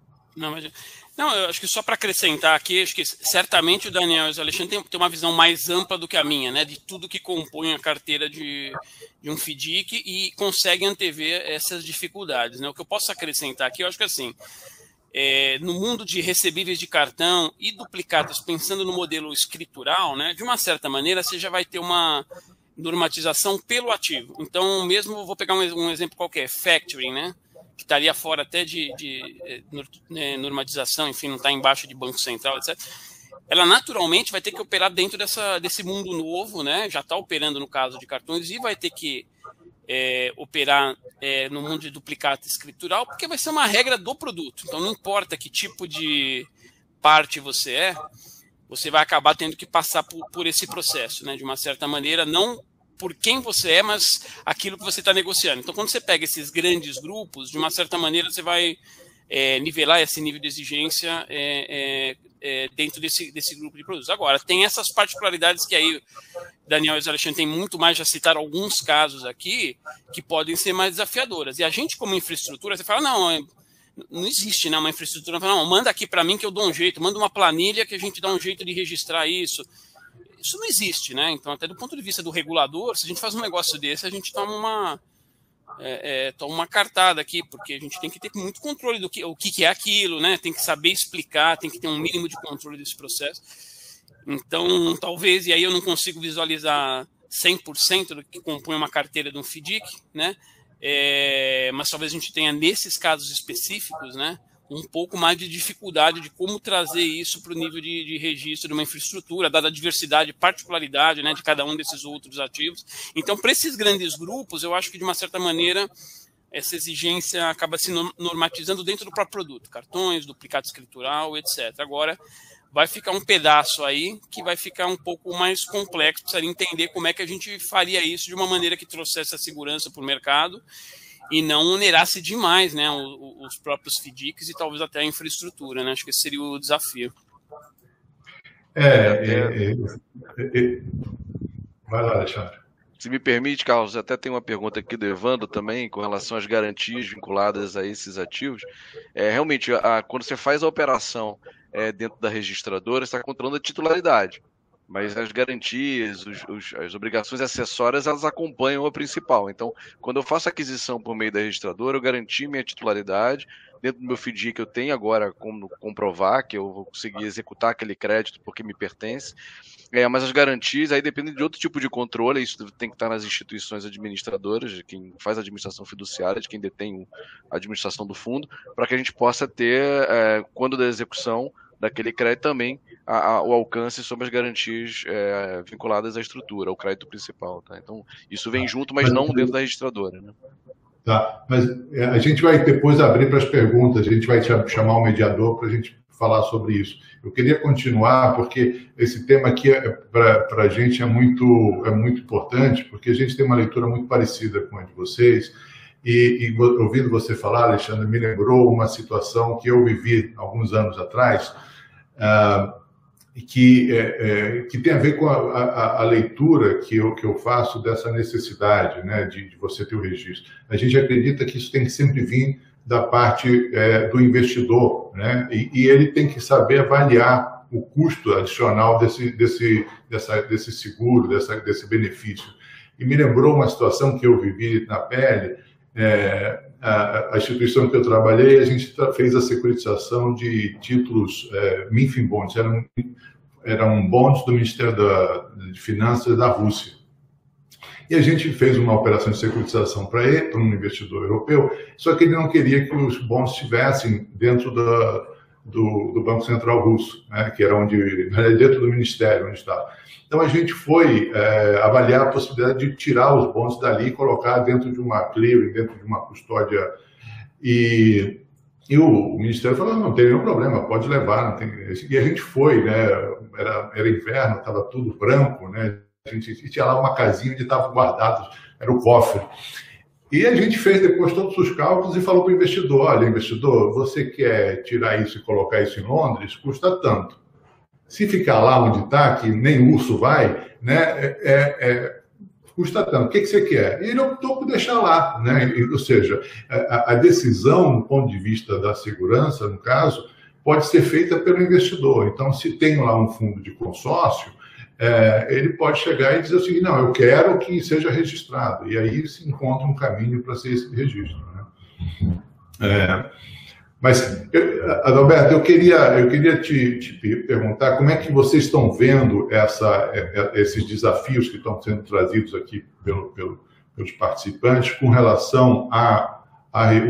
Não, eu acho que só para acrescentar aqui, acho que certamente o Daniel e o Alexandre tem uma visão mais ampla do que a minha, né, de tudo que compõe a carteira de um FDIC e conseguem antever essas dificuldades, né? O que eu posso acrescentar aqui, eu acho que assim, no mundo de recebíveis de cartão e duplicatas, pensando no modelo escritural, né, de uma certa maneira você já vai ter uma normatização pelo ativo. Então, mesmo, vou pegar um exemplo qualquer, factoring, né, que estaria fora até de normatização, enfim, não está embaixo de Banco Central, etc. Ela naturalmente vai ter que operar dentro desse mundo novo, né, já está operando no caso de cartões e vai ter que operar no mundo de duplicata escritural, porque vai ser uma regra do produto. Então, não importa que tipo de parte você vai acabar tendo que passar por esse processo, né? De uma certa maneira, não por quem você é, mas aquilo que você está negociando. Então, quando você pega esses grandes grupos, de uma certa maneira, você vai nivelar esse nível de exigência dentro desse grupo de produtos. Agora, tem essas particularidades que aí Daniel e Alexandre tem muito mais, já citaram alguns casos aqui, que podem ser mais desafiadoras. E a gente, como infraestrutura, você fala, não existe, né, uma infraestrutura, não, manda aqui para mim que eu dou um jeito, manda uma planilha que a gente dá um jeito de registrar isso. Isso não existe, né? Então, até do ponto de vista do regulador, se a gente faz um negócio desse, a gente toma uma cartada aqui, porque a gente tem que ter muito controle do o que é aquilo, né? Tem que saber explicar, tem que ter um mínimo de controle desse processo. Então, talvez, e aí eu não consigo visualizar 100% do que compõe uma carteira de um FDIC, né? Mas talvez a gente tenha, nesses casos específicos, né, um pouco mais de dificuldade de como trazer isso para o nível de registro de uma infraestrutura, dada a diversidade e particularidade, né, de cada um desses outros ativos. Então, para esses grandes grupos, eu acho que, de uma certa maneira, essa exigência acaba se normatizando dentro do próprio produto, cartões, duplicado escritural, etc. Agora, vai ficar um pedaço aí que vai ficar um pouco mais complexo, precisaria entender como é que a gente faria isso de uma maneira que trouxesse a segurança para o mercado e não onerasse demais, né, os próprios FDICs e talvez até a infraestrutura, né? Acho que esse seria o desafio. Vai lá, Alexandre. Se me permite, Carlos, até tem uma pergunta aqui do Evandro também, com relação às garantias vinculadas a esses ativos. Realmente, quando você faz a operação dentro da registradora, você está controlando a titularidade, mas as garantias, as obrigações acessórias, elas acompanham a principal. Então, quando eu faço aquisição por meio da registradora, eu garanti minha titularidade. Dentro do meu FDIC, eu tenho agora como comprovar que eu vou conseguir executar aquele crédito porque me pertence. Mas as garantias aí dependem de outro tipo de controle, isso tem que estar nas instituições administradoras, de quem faz a administração fiduciária, de quem detém a administração do fundo, para que a gente possa ter, quando da execução daquele crédito, também o alcance sobre as garantias vinculadas à estrutura, ao crédito principal. Tá? Então, isso vem junto, mas não dentro da registradora. Né? Tá, mas a gente vai depois abrir para as perguntas, a gente vai chamar o mediador para a gente falar sobre isso. Eu queria continuar, porque esse tema aqui para a gente é muito importante, porque a gente tem uma leitura muito parecida com a de vocês, e ouvindo você falar, Alexandre, me lembrou uma situação que eu vivi alguns anos atrás, que tem a ver com a leitura que eu faço dessa necessidade, né, de você ter o registro. A gente acredita que isso tem que sempre vir da parte do investidor, né, e ele tem que saber avaliar o custo adicional desse seguro, desse benefício. E me lembrou uma situação que eu vivi na pele. A instituição que eu trabalhei, a gente fez a securitização de títulos MIFIN bonds, eram bonds do Ministério de Finanças da Rússia. E a gente fez uma operação de securitização para um investidor europeu, só que ele não queria que os bons estivessem dentro do Banco Central russo, né, que era dentro do Ministério onde estava. Então a gente foi avaliar a possibilidade de tirar os bons dali e colocar dentro de uma clearing, dentro de uma custódia. E o Ministério falou, não tem nenhum problema, pode levar. Não tem... E a gente foi, né, era inverno, estava tudo branco, né, a gente tinha lá uma casinha onde estavam guardados, era o cofre. E a gente fez depois todos os cálculos e falou para o investidor, olha, investidor, você quer tirar isso e colocar isso em Londres? Custa tanto. Se ficar lá onde está, que nem urso vai, né, custa tanto. O que você quer? E ele optou por deixar lá, né? Ou seja, a decisão, do ponto de vista da segurança, no caso, pode ser feita pelo investidor. Então, se tem lá um fundo de consórcio, ele pode chegar e dizer o seguinte, não, eu quero que seja registrado. E aí se encontra um caminho para ser esse registro, né? Mas, Adalberto, eu queria te perguntar como é que vocês estão vendo esses desafios que estão sendo trazidos aqui pelos participantes com relação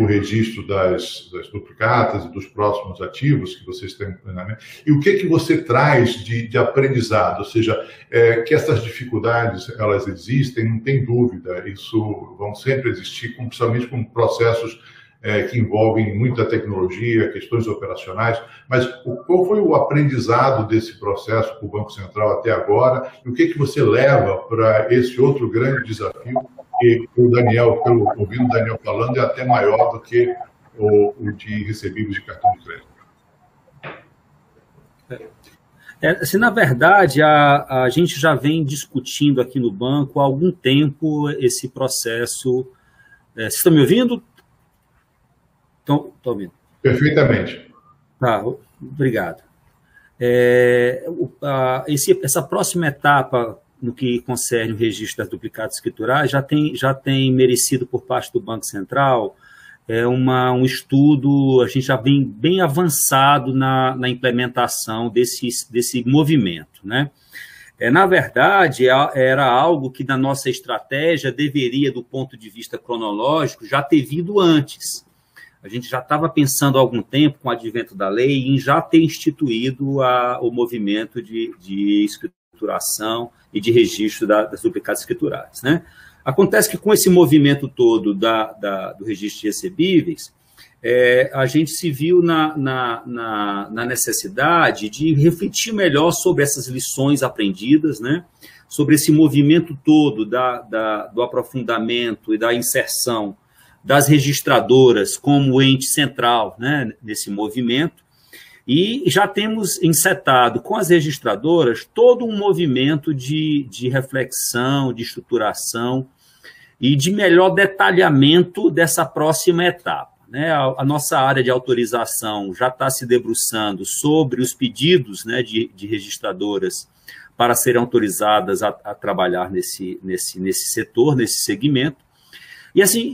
o registro das duplicatas e dos próximos ativos que vocês têm no treinamento. E o que você traz de aprendizado? Ou seja, que essas dificuldades, elas existem, não tem dúvida, isso vão sempre existir, principalmente com processos que envolvem muita tecnologia, questões operacionais, mas qual foi o aprendizado desse processo para o Banco Central até agora? E o que você leva para esse outro grande desafio que o Daniel, ouvindo o Daniel falando, é até maior do que o de recebíveis de cartão de crédito? Assim, na verdade, a gente já vem discutindo aqui no banco há algum tempo esse processo. Vocês estão me ouvindo? Estão ouvindo? Perfeitamente. Tá, obrigado. Essa próxima etapa, no que concerne o registro das duplicatas escriturais, já tem merecido por parte do Banco Central um estudo, a gente já vem bem avançado na implementação desse movimento, né? Na verdade, era algo que na nossa estratégia deveria, do ponto de vista cronológico, já ter vindo antes. A gente já estava pensando há algum tempo, com o advento da lei, em já ter instituído o movimento de escrituração e de registro das duplicatas escriturais, né? Acontece que com esse movimento todo do registro de recebíveis, a gente se viu na necessidade de refletir melhor sobre essas lições aprendidas, né? Sobre esse movimento todo do aprofundamento e da inserção das registradoras como ente central, né, nesse movimento, e já temos encetado com as registradoras todo um movimento de reflexão, de estruturação e de melhor detalhamento dessa próxima etapa, né? A nossa área de autorização já está se debruçando sobre os pedidos, né, de registradoras para serem autorizadas a trabalhar nesse setor, nesse segmento. E assim,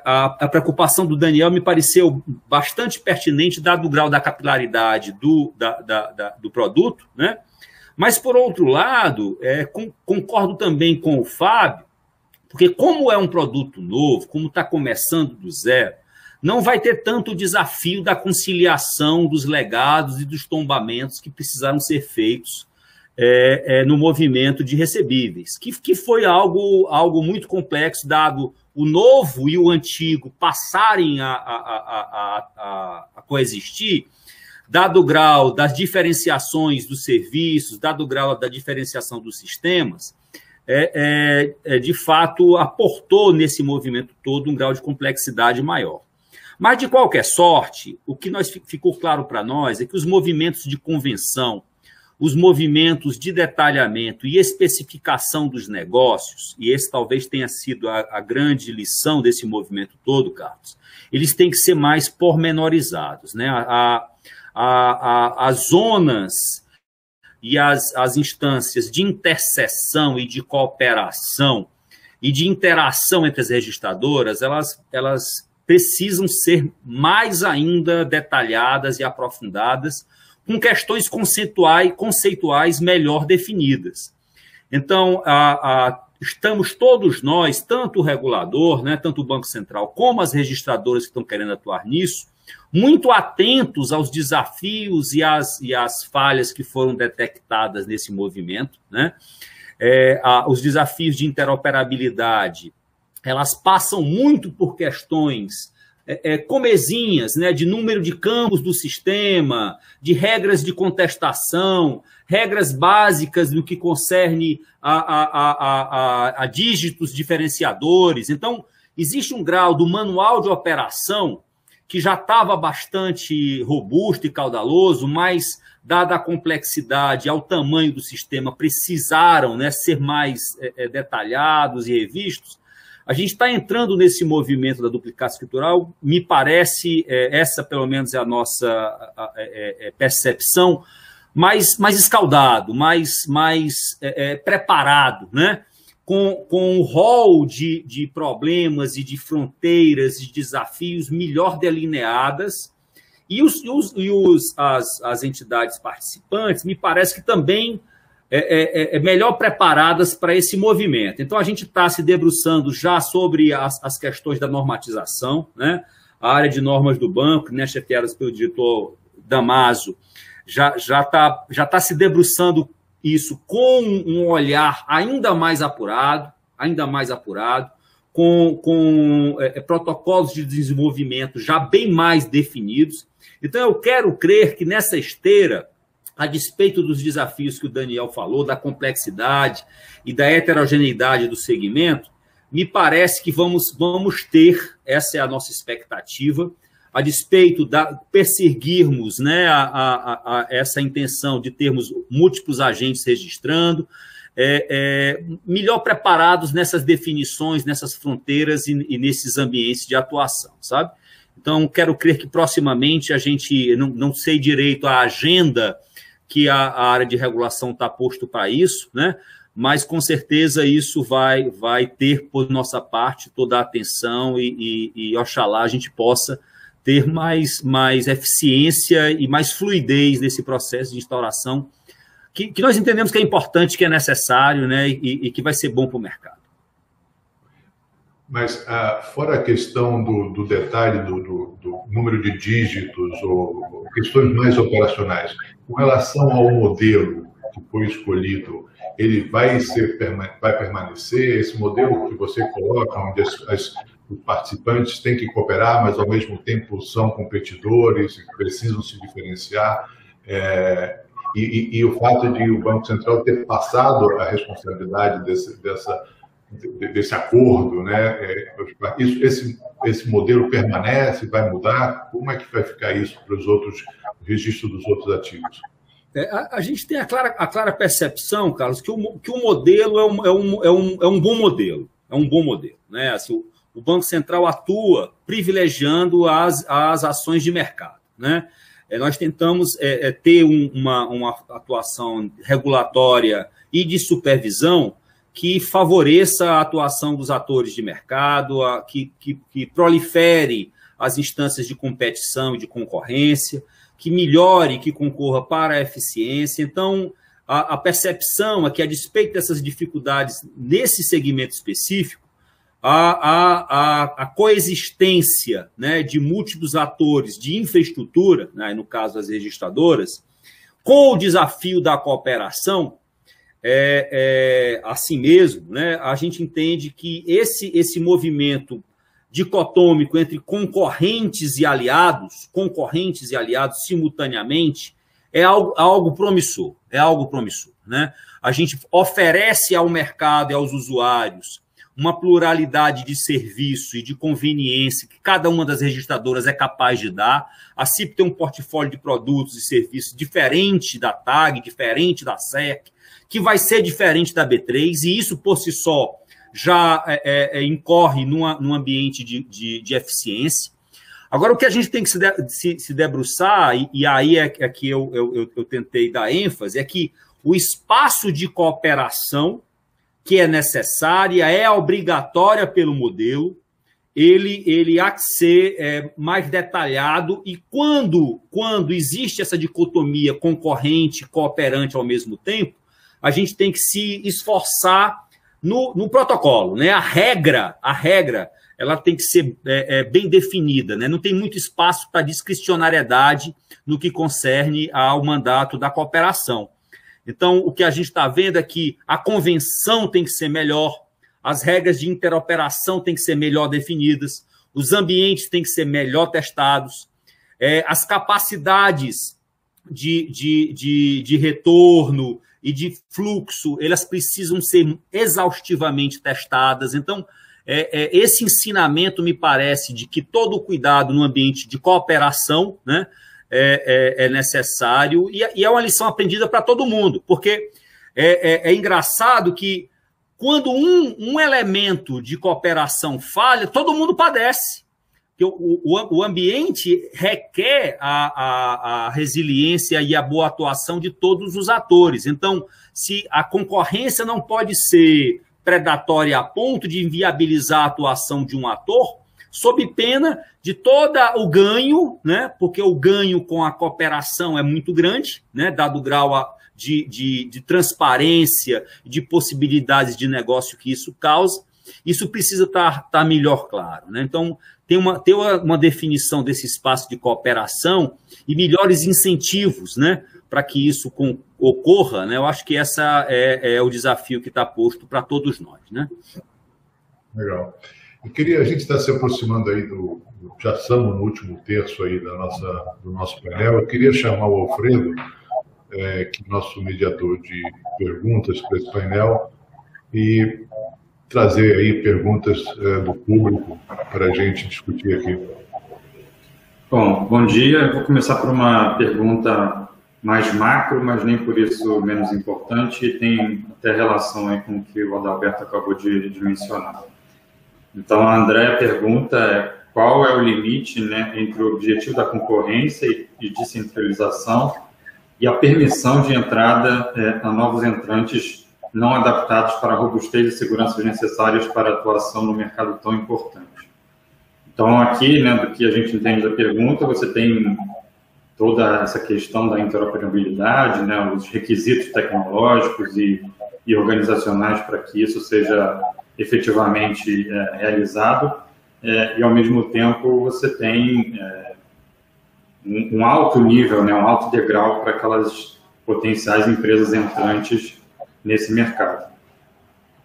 a preocupação do Daniel me pareceu bastante pertinente, dado o grau da capilaridade do produto, né? Mas, por outro lado, concordo também com o Fábio, porque como é um produto novo, como está começando do zero, não vai ter tanto o desafio da conciliação dos legados e dos tombamentos que precisaram ser feitos no movimento de recebíveis, que foi algo muito complexo, dado o novo e o antigo passarem a coexistir, dado o grau das diferenciações dos serviços, dado o grau da diferenciação dos sistemas, de fato aportou nesse movimento todo um grau de complexidade maior. Mas, de qualquer sorte, o que ficou claro para nós é que os movimentos de convenção, os movimentos de detalhamento e especificação dos negócios, e esse talvez tenha sido a grande lição desse movimento todo, Carlos, eles têm que ser mais pormenorizados, né? As zonas e as instâncias de interseção e de cooperação e de interação entre as registradoras, elas precisam ser mais ainda detalhadas e aprofundadas, com questões conceituais melhor definidas. Então, estamos todos nós, tanto o regulador, né, tanto o Banco Central, como as registradoras que estão querendo atuar nisso, muito atentos aos desafios e às falhas que foram detectadas nesse movimento, né? Os desafios de interoperabilidade, elas passam muito por questões comezinhas, né, de número de campos do sistema, de regras de contestação, regras básicas no que concerne a dígitos diferenciadores. Então, existe um grau do manual de operação que já estava bastante robusto e caudaloso, mas, dada a complexidade ao tamanho do sistema, precisaram, né, ser mais detalhados e revistos. A gente está entrando nesse movimento da duplicata escritural, me parece, essa pelo menos é a nossa percepção, mais escaldado, mais preparado, né? Com o rol de problemas e de fronteiras e desafios melhor delineadas, e as entidades participantes, me parece que também melhor preparadas para esse movimento. Então, a gente está se debruçando já sobre as questões da normatização, né? A área de normas do banco, né, chefiadas pelo diretor Damaso, já está se debruçando isso com um olhar ainda mais apurado, com protocolos de desenvolvimento já bem mais definidos. Então, eu quero crer que nessa esteira, a despeito dos desafios que o Daniel falou, da complexidade e da heterogeneidade do segmento, me parece que vamos ter, essa é a nossa expectativa, a despeito de perseguirmos, né, essa intenção de termos múltiplos agentes registrando, melhor preparados nessas definições, nessas fronteiras e nesses ambientes de atuação, sabe? Então, quero crer que proximamente a gente, não sei direito a agenda que a área de regulação está posto para isso, né? Mas com certeza isso vai ter, por nossa parte, toda a atenção e oxalá a gente possa ter mais eficiência e mais fluidez nesse processo de instauração, que nós entendemos que é importante, que é necessário, né, e que vai ser bom para o mercado. Mas, fora a questão do detalhe do número de dígitos ou questões mais operacionais, com relação ao modelo que foi escolhido, ele vai permanecer? Esse modelo que você coloca, onde os participantes têm que cooperar, mas ao mesmo tempo são competidores e precisam se diferenciar, e o fato de o Banco Central ter passado a responsabilidade desse acordo, né? Esse modelo permanece, vai mudar? Como é que vai ficar isso para os outros registros dos outros ativos? A gente tem a clara percepção, Carlos, que o modelo é um bom modelo. É um bom modelo, né? Assim, o Banco Central atua privilegiando as ações de mercado, né? Nós tentamos ter uma atuação regulatória e de supervisão que favoreça a atuação dos atores de mercado, que prolifere as instâncias de competição e de concorrência, que melhore, que concorra para a eficiência. Então, a percepção é que, a despeito dessas dificuldades nesse segmento específico, a coexistência, né, de múltiplos atores de infraestrutura, né, no caso das registradoras, com o desafio da cooperação, assim mesmo, né, a gente entende que esse movimento dicotômico entre concorrentes e aliados simultaneamente, é algo promissor, né? A gente oferece ao mercado e aos usuários uma pluralidade de serviço e de conveniência que cada uma das registradoras é capaz de dar. A CIP tem um portfólio de produtos e serviços diferente da TAG, diferente da SEC, que vai ser diferente da B3, e isso, por si só, já incorre num ambiente de eficiência. Agora, o que a gente tem que se debruçar, e aí é que eu tentei dar ênfase, é que o espaço de cooperação que é necessária, é obrigatória pelo modelo, ele há que ser mais detalhado, e quando existe essa dicotomia concorrente, cooperante ao mesmo tempo, a gente tem que se esforçar no protocolo, né? A regra, ela tem que ser bem definida, né? Não tem muito espaço para discricionariedade no que concerne ao mandato da cooperação. Então, o que a gente está vendo é que a convenção tem que ser melhor, as regras de interoperação têm que ser melhor definidas, os ambientes têm que ser melhor testados, as capacidades de retorno e de fluxo, elas precisam ser exaustivamente testadas. Então, esse ensinamento me parece de que todo o cuidado no ambiente de cooperação, né, é necessário e é uma lição aprendida para todo mundo, porque é engraçado que quando um elemento de cooperação falha, todo mundo padece. O ambiente requer a resiliência e a boa atuação de todos os atores. Então, se a concorrência não pode ser predatória a ponto de inviabilizar a atuação de um ator, sob pena de todo o ganho, né? Porque o ganho com a cooperação é muito grande, né? Dado o grau de transparência, de possibilidades de negócio que isso causa, isso precisa estar melhor claro, né? Então, ter uma definição desse espaço de cooperação e melhores incentivos, né, para que isso ocorra, né? Eu acho que essa é o desafio que está posto para todos nós, né? Legal. A gente está se aproximando aí já estamos no último terço aí do nosso painel. Eu queria chamar o Alfredo, que é nosso mediador de perguntas para esse painel, e trazer aí perguntas do público para a gente discutir aqui. Bom dia. Eu vou começar por uma pergunta mais macro, mas nem por isso menos importante, e tem até relação aí com o que o Adalberto acabou de mencionar. Então, a Andréa pergunta qual é o limite, né, entre o objetivo da concorrência e descentralização e a permissão de entrada a novos entrantes não adaptados para a robustez e segurança necessárias para a atuação no mercado tão importante. Então, aqui, né, do que a gente entende da pergunta, você tem toda essa questão da interoperabilidade, né, os requisitos tecnológicos e organizacionais para que isso seja efetivamente realizado, e, ao mesmo tempo, você tem um alto nível, né, um alto degrau para aquelas potenciais empresas entrantes nesse mercado.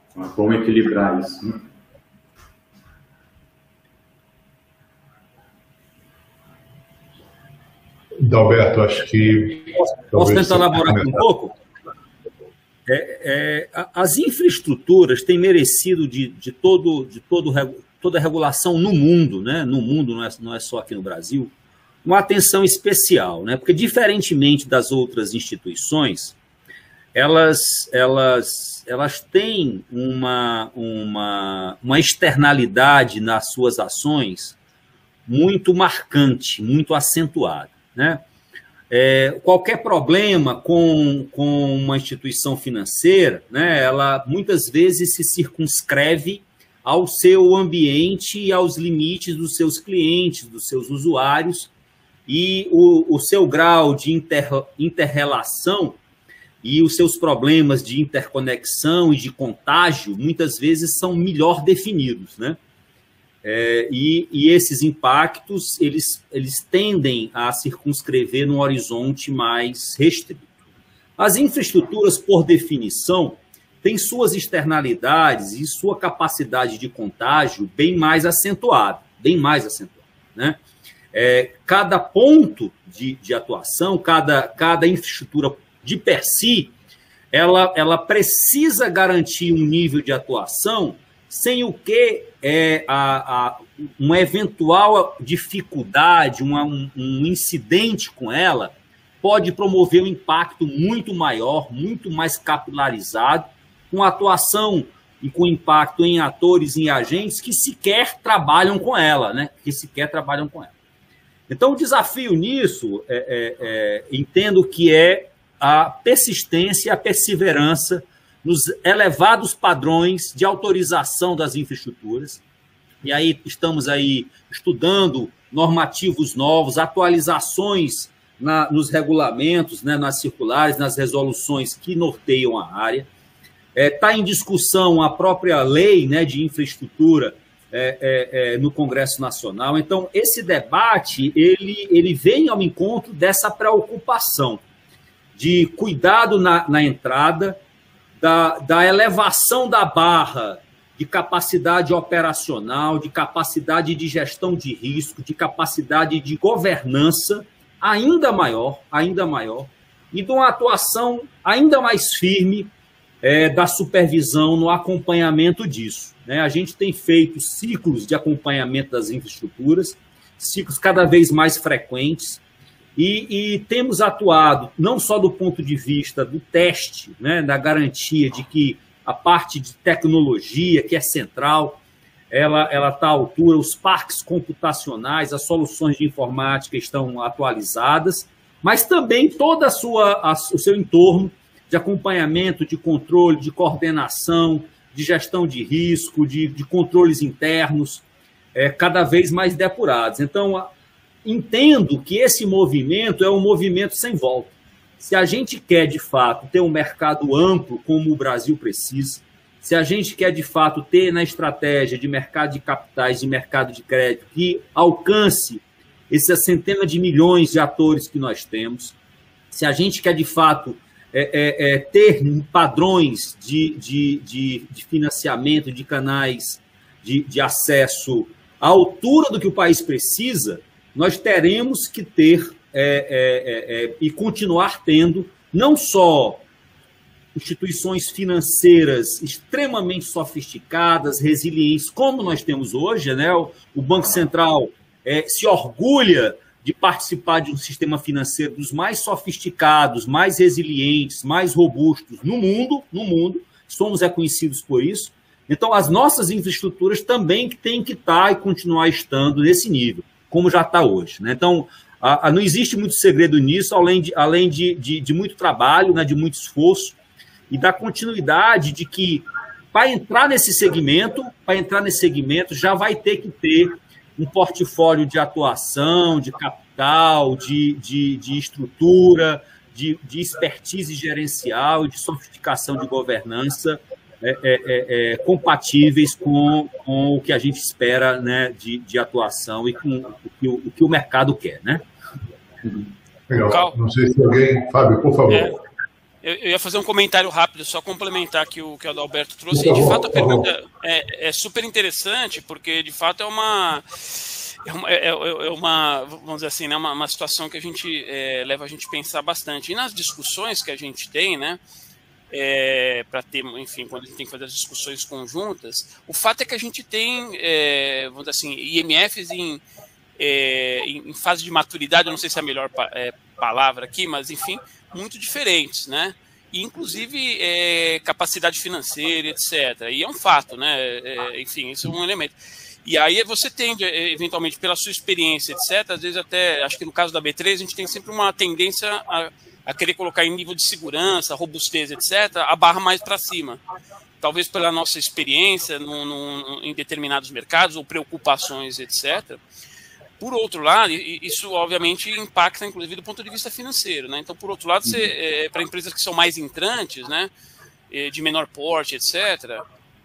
Então, como equilibrar isso, né? Dalberto, acho que... Posso tentar elaborar aqui um pouco? As infraestruturas têm merecido de toda a regulação no mundo, né? No mundo, não é só aqui no Brasil, uma atenção especial, né? Porque, diferentemente das outras instituições, elas têm uma externalidade nas suas ações muito marcante, muito acentuada, né? Qualquer problema com uma instituição financeira, né, ela muitas vezes se circunscreve ao seu ambiente e aos limites dos seus clientes, dos seus usuários, e o seu grau de interrelação e os seus problemas de interconexão e de contágio, muitas vezes, são melhor definidos, né? E esses impactos, eles tendem a circunscrever num horizonte mais restrito. As infraestruturas, por definição, têm suas externalidades e sua capacidade de contágio bem mais acentuada, né? Cada ponto de atuação, cada infraestrutura de per si, ela precisa garantir um nível de atuação sem o que uma eventual dificuldade, um incidente com ela, pode promover um impacto muito maior, muito mais capilarizado, com atuação e com impacto em atores e em agentes que sequer trabalham com ela, né? Então, o desafio nisso, entendo que é a persistência e a perseverança nos elevados padrões de autorização das infraestruturas. E aí estamos aí estudando normativos novos, atualizações nos regulamentos, né, nas circulares, nas resoluções que norteiam a área. Está em discussão a própria lei, né, de infraestrutura no Congresso Nacional. Então, esse debate ele vem ao encontro dessa preocupação de cuidado na entrada, da elevação da barra de capacidade operacional, de capacidade de gestão de risco, de capacidade de governança ainda maior, e de uma atuação ainda mais firme da supervisão no acompanhamento disso, né? A gente tem feito ciclos de acompanhamento das infraestruturas, ciclos cada vez mais frequentes, e temos atuado não só do ponto de vista do teste, né, da garantia de que a parte de tecnologia, que é central, ela está à altura, os parques computacionais, as soluções de informática estão atualizadas, mas também todo o seu entorno de acompanhamento, de controle, de coordenação, de gestão de risco, de controles internos, cada vez mais depurados. Então, entendo que esse movimento é um movimento sem volta. Se a gente quer, de fato, ter um mercado amplo, como o Brasil precisa, se a gente quer, de fato, ter na estratégia de mercado de capitais, de mercado de crédito, que alcance essa centena de milhões de atores que nós temos, se a gente quer, de fato, ter padrões de financiamento, de canais de acesso à altura do que o país precisa, nós teremos que ter e continuar tendo não só instituições financeiras extremamente sofisticadas, resilientes, como nós temos hoje, né? O Banco Central se orgulha de participar de um sistema financeiro dos mais sofisticados, mais resilientes, mais robustos no mundo, somos reconhecidos por isso. Então, as nossas infraestruturas também têm que estar e continuar estando nesse nível, como já está hoje, né? Então, não existe muito segredo nisso, além de muito trabalho, né, de muito esforço, e da continuidade de que, para entrar nesse segmento, já vai ter que ter um portfólio de atuação, de capital, de estrutura, de expertise gerencial e de sofisticação de governança compatíveis com o que a gente espera, né, de atuação e com o que o mercado quer, né? Legal. Não sei se alguém... Fábio, por favor. Eu ia fazer um comentário rápido, só complementar que o Adalberto trouxe. E, de fato, a pergunta é super interessante, porque, de fato, é uma vamos dizer assim, né, uma situação que a gente leva a gente a pensar bastante. E nas discussões que a gente tem, né, para ter, enfim, quando a gente tem que fazer as discussões conjuntas, o fato é que a gente tem, vamos dizer assim, IMFs em fase de maturidade, eu não sei se é a melhor palavra aqui, mas, enfim, muito diferentes, né? E, inclusive, capacidade financeira, etc. E é um fato, né? Enfim, isso é um elemento. E aí você tende, eventualmente, pela sua experiência, etc., às vezes até, acho que no caso da B3, a gente tem sempre uma tendência a querer colocar em nível de segurança, robustez, etc., a barra mais para cima. Talvez pela nossa experiência em determinados mercados, ou preocupações, etc., Por outro lado, isso obviamente impacta, inclusive, do ponto de vista financeiro, né? Então, por outro lado, para empresas que são mais entrantes, né, de menor porte, etc.,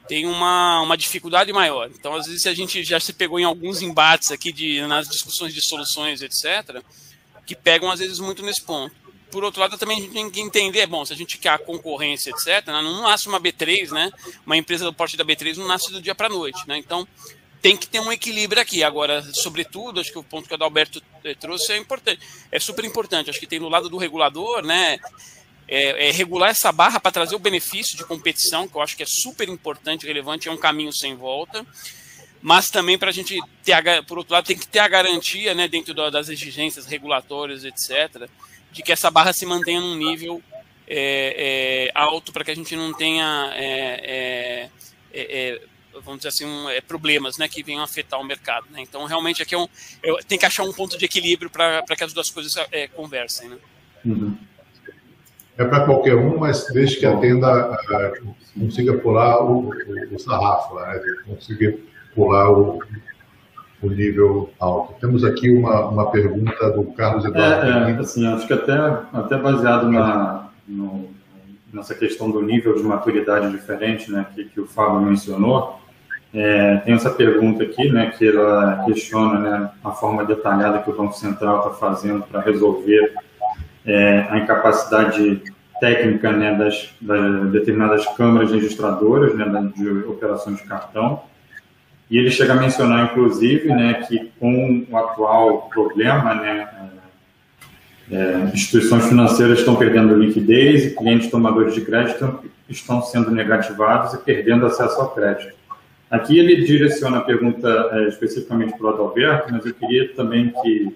tem uma dificuldade maior. Então, às vezes, a gente já se pegou em alguns embates aqui nas discussões de soluções, etc., que pegam, às vezes, muito nesse ponto. Por outro lado, também a gente tem que entender, se a gente quer a concorrência, etc., não nasce uma B3, né? Uma empresa do porte da B3 não nasce do dia para a noite, né? Então, tem que ter um equilíbrio aqui. Agora, sobretudo, acho que o ponto que o Adalberto trouxe é importante. É super importante. Acho que tem do lado do regulador, né, regular essa barra para trazer o benefício de competição, que eu acho que é super importante, relevante, é um caminho sem volta. Mas também para a gente ter, por outro lado, tem que ter a garantia, né, dentro das exigências regulatórias, etc., de que essa barra se mantenha num nível alto para que a gente não tenha... vamos dizer assim, problemas, né, que venham afetar o mercado, né? Então, realmente, aqui tem que achar um ponto de equilíbrio para que as duas coisas conversem, né? Uhum. É para qualquer um, mas desde que atenda, consiga pular o sarrafo, né? Consiga pular o nível alto. Temos aqui uma pergunta do Carlos Eduardo. Assim, acho que até baseado nessa questão do nível de maturidade diferente, né, que o Fábio mencionou, tem essa pergunta aqui, né, que ela questiona, né, a forma detalhada que o Banco Central está fazendo para resolver a incapacidade técnica, né, das determinadas câmaras registradoras, né, de operações de cartão. E ele chega a mencionar, inclusive, né, que com o atual problema, né, instituições financeiras estão perdendo liquidez e clientes tomadores de crédito estão sendo negativados e perdendo acesso ao crédito. Aqui ele direciona a pergunta especificamente para o Adalberto, mas eu queria também que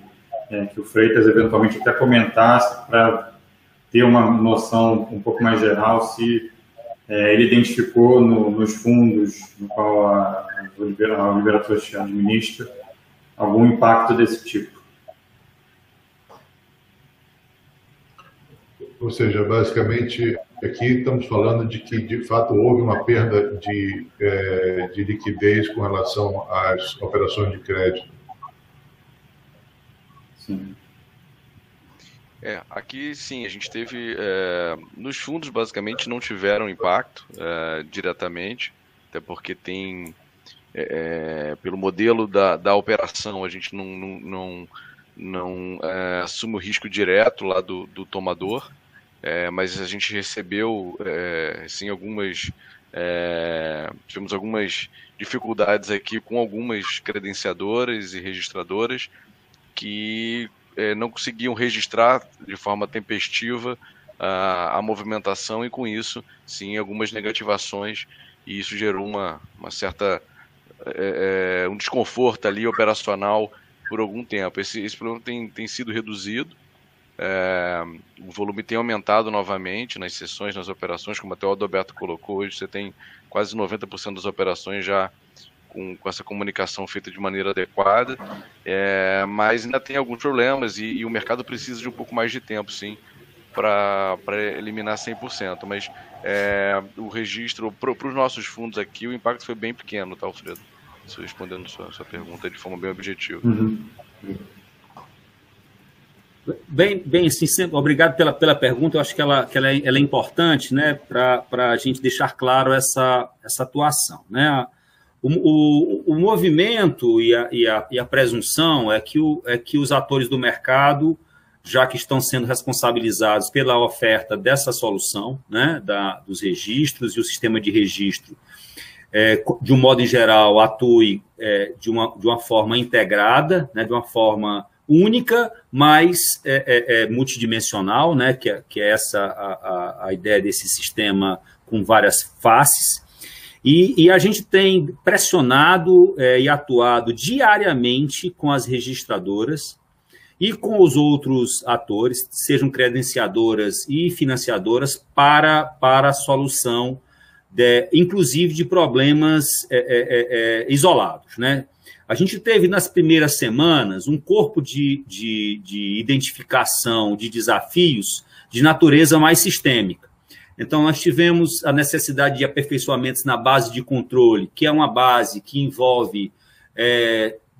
o Freitas eventualmente até comentasse para ter uma noção um pouco mais geral se ele identificou nos fundos no qual a Oliveira Toshi administra algum impacto desse tipo. Ou seja, basicamente, aqui estamos falando de que, de fato, houve uma perda de liquidez com relação às operações de crédito. Sim. Aqui, sim, a gente teve... nos fundos, basicamente, não tiveram impacto diretamente, até porque tem... pelo modelo da operação, a gente não assume o risco direto lá do tomador, mas a gente recebeu, sim, tivemos algumas dificuldades aqui com algumas credenciadoras e registradoras que não conseguiam registrar de forma tempestiva a movimentação e, com isso, sim, algumas negativações, e isso gerou uma certa um desconforto ali operacional por algum tempo. Esse problema tem sido reduzido, o volume tem aumentado novamente nas sessões, nas operações, como até o Adalberto colocou, hoje você tem quase 90% das operações já com essa comunicação feita de maneira adequada, mas ainda tem alguns problemas e o mercado precisa de um pouco mais de tempo, sim, para eliminar 100%, mas o registro, para os nossos fundos aqui, o impacto foi bem pequeno, tá, Alfredo? Estou respondendo a sua pergunta de forma bem objetiva. Uhum. Bem, sim, sempre, obrigado pela pergunta. Eu acho que ela é importante, né, para a gente deixar claro essa atuação, né? O movimento e a presunção é que os atores do mercado, já que estão sendo responsabilizados pela oferta dessa solução, né, dos registros, e o sistema de registro, de um modo em geral, atue de uma forma integrada, né, de uma forma única, mas multidimensional, né, que é essa a ideia desse sistema com várias faces. E a gente tem pressionado e atuado diariamente com as registradoras e com os outros atores, sejam credenciadoras e financiadoras, para a solução, inclusive de problemas isolados, né? A gente teve, nas primeiras semanas, um corpo de identificação de desafios de natureza mais sistêmica. Então, nós tivemos a necessidade de aperfeiçoamentos na base de controle, que é uma base que envolve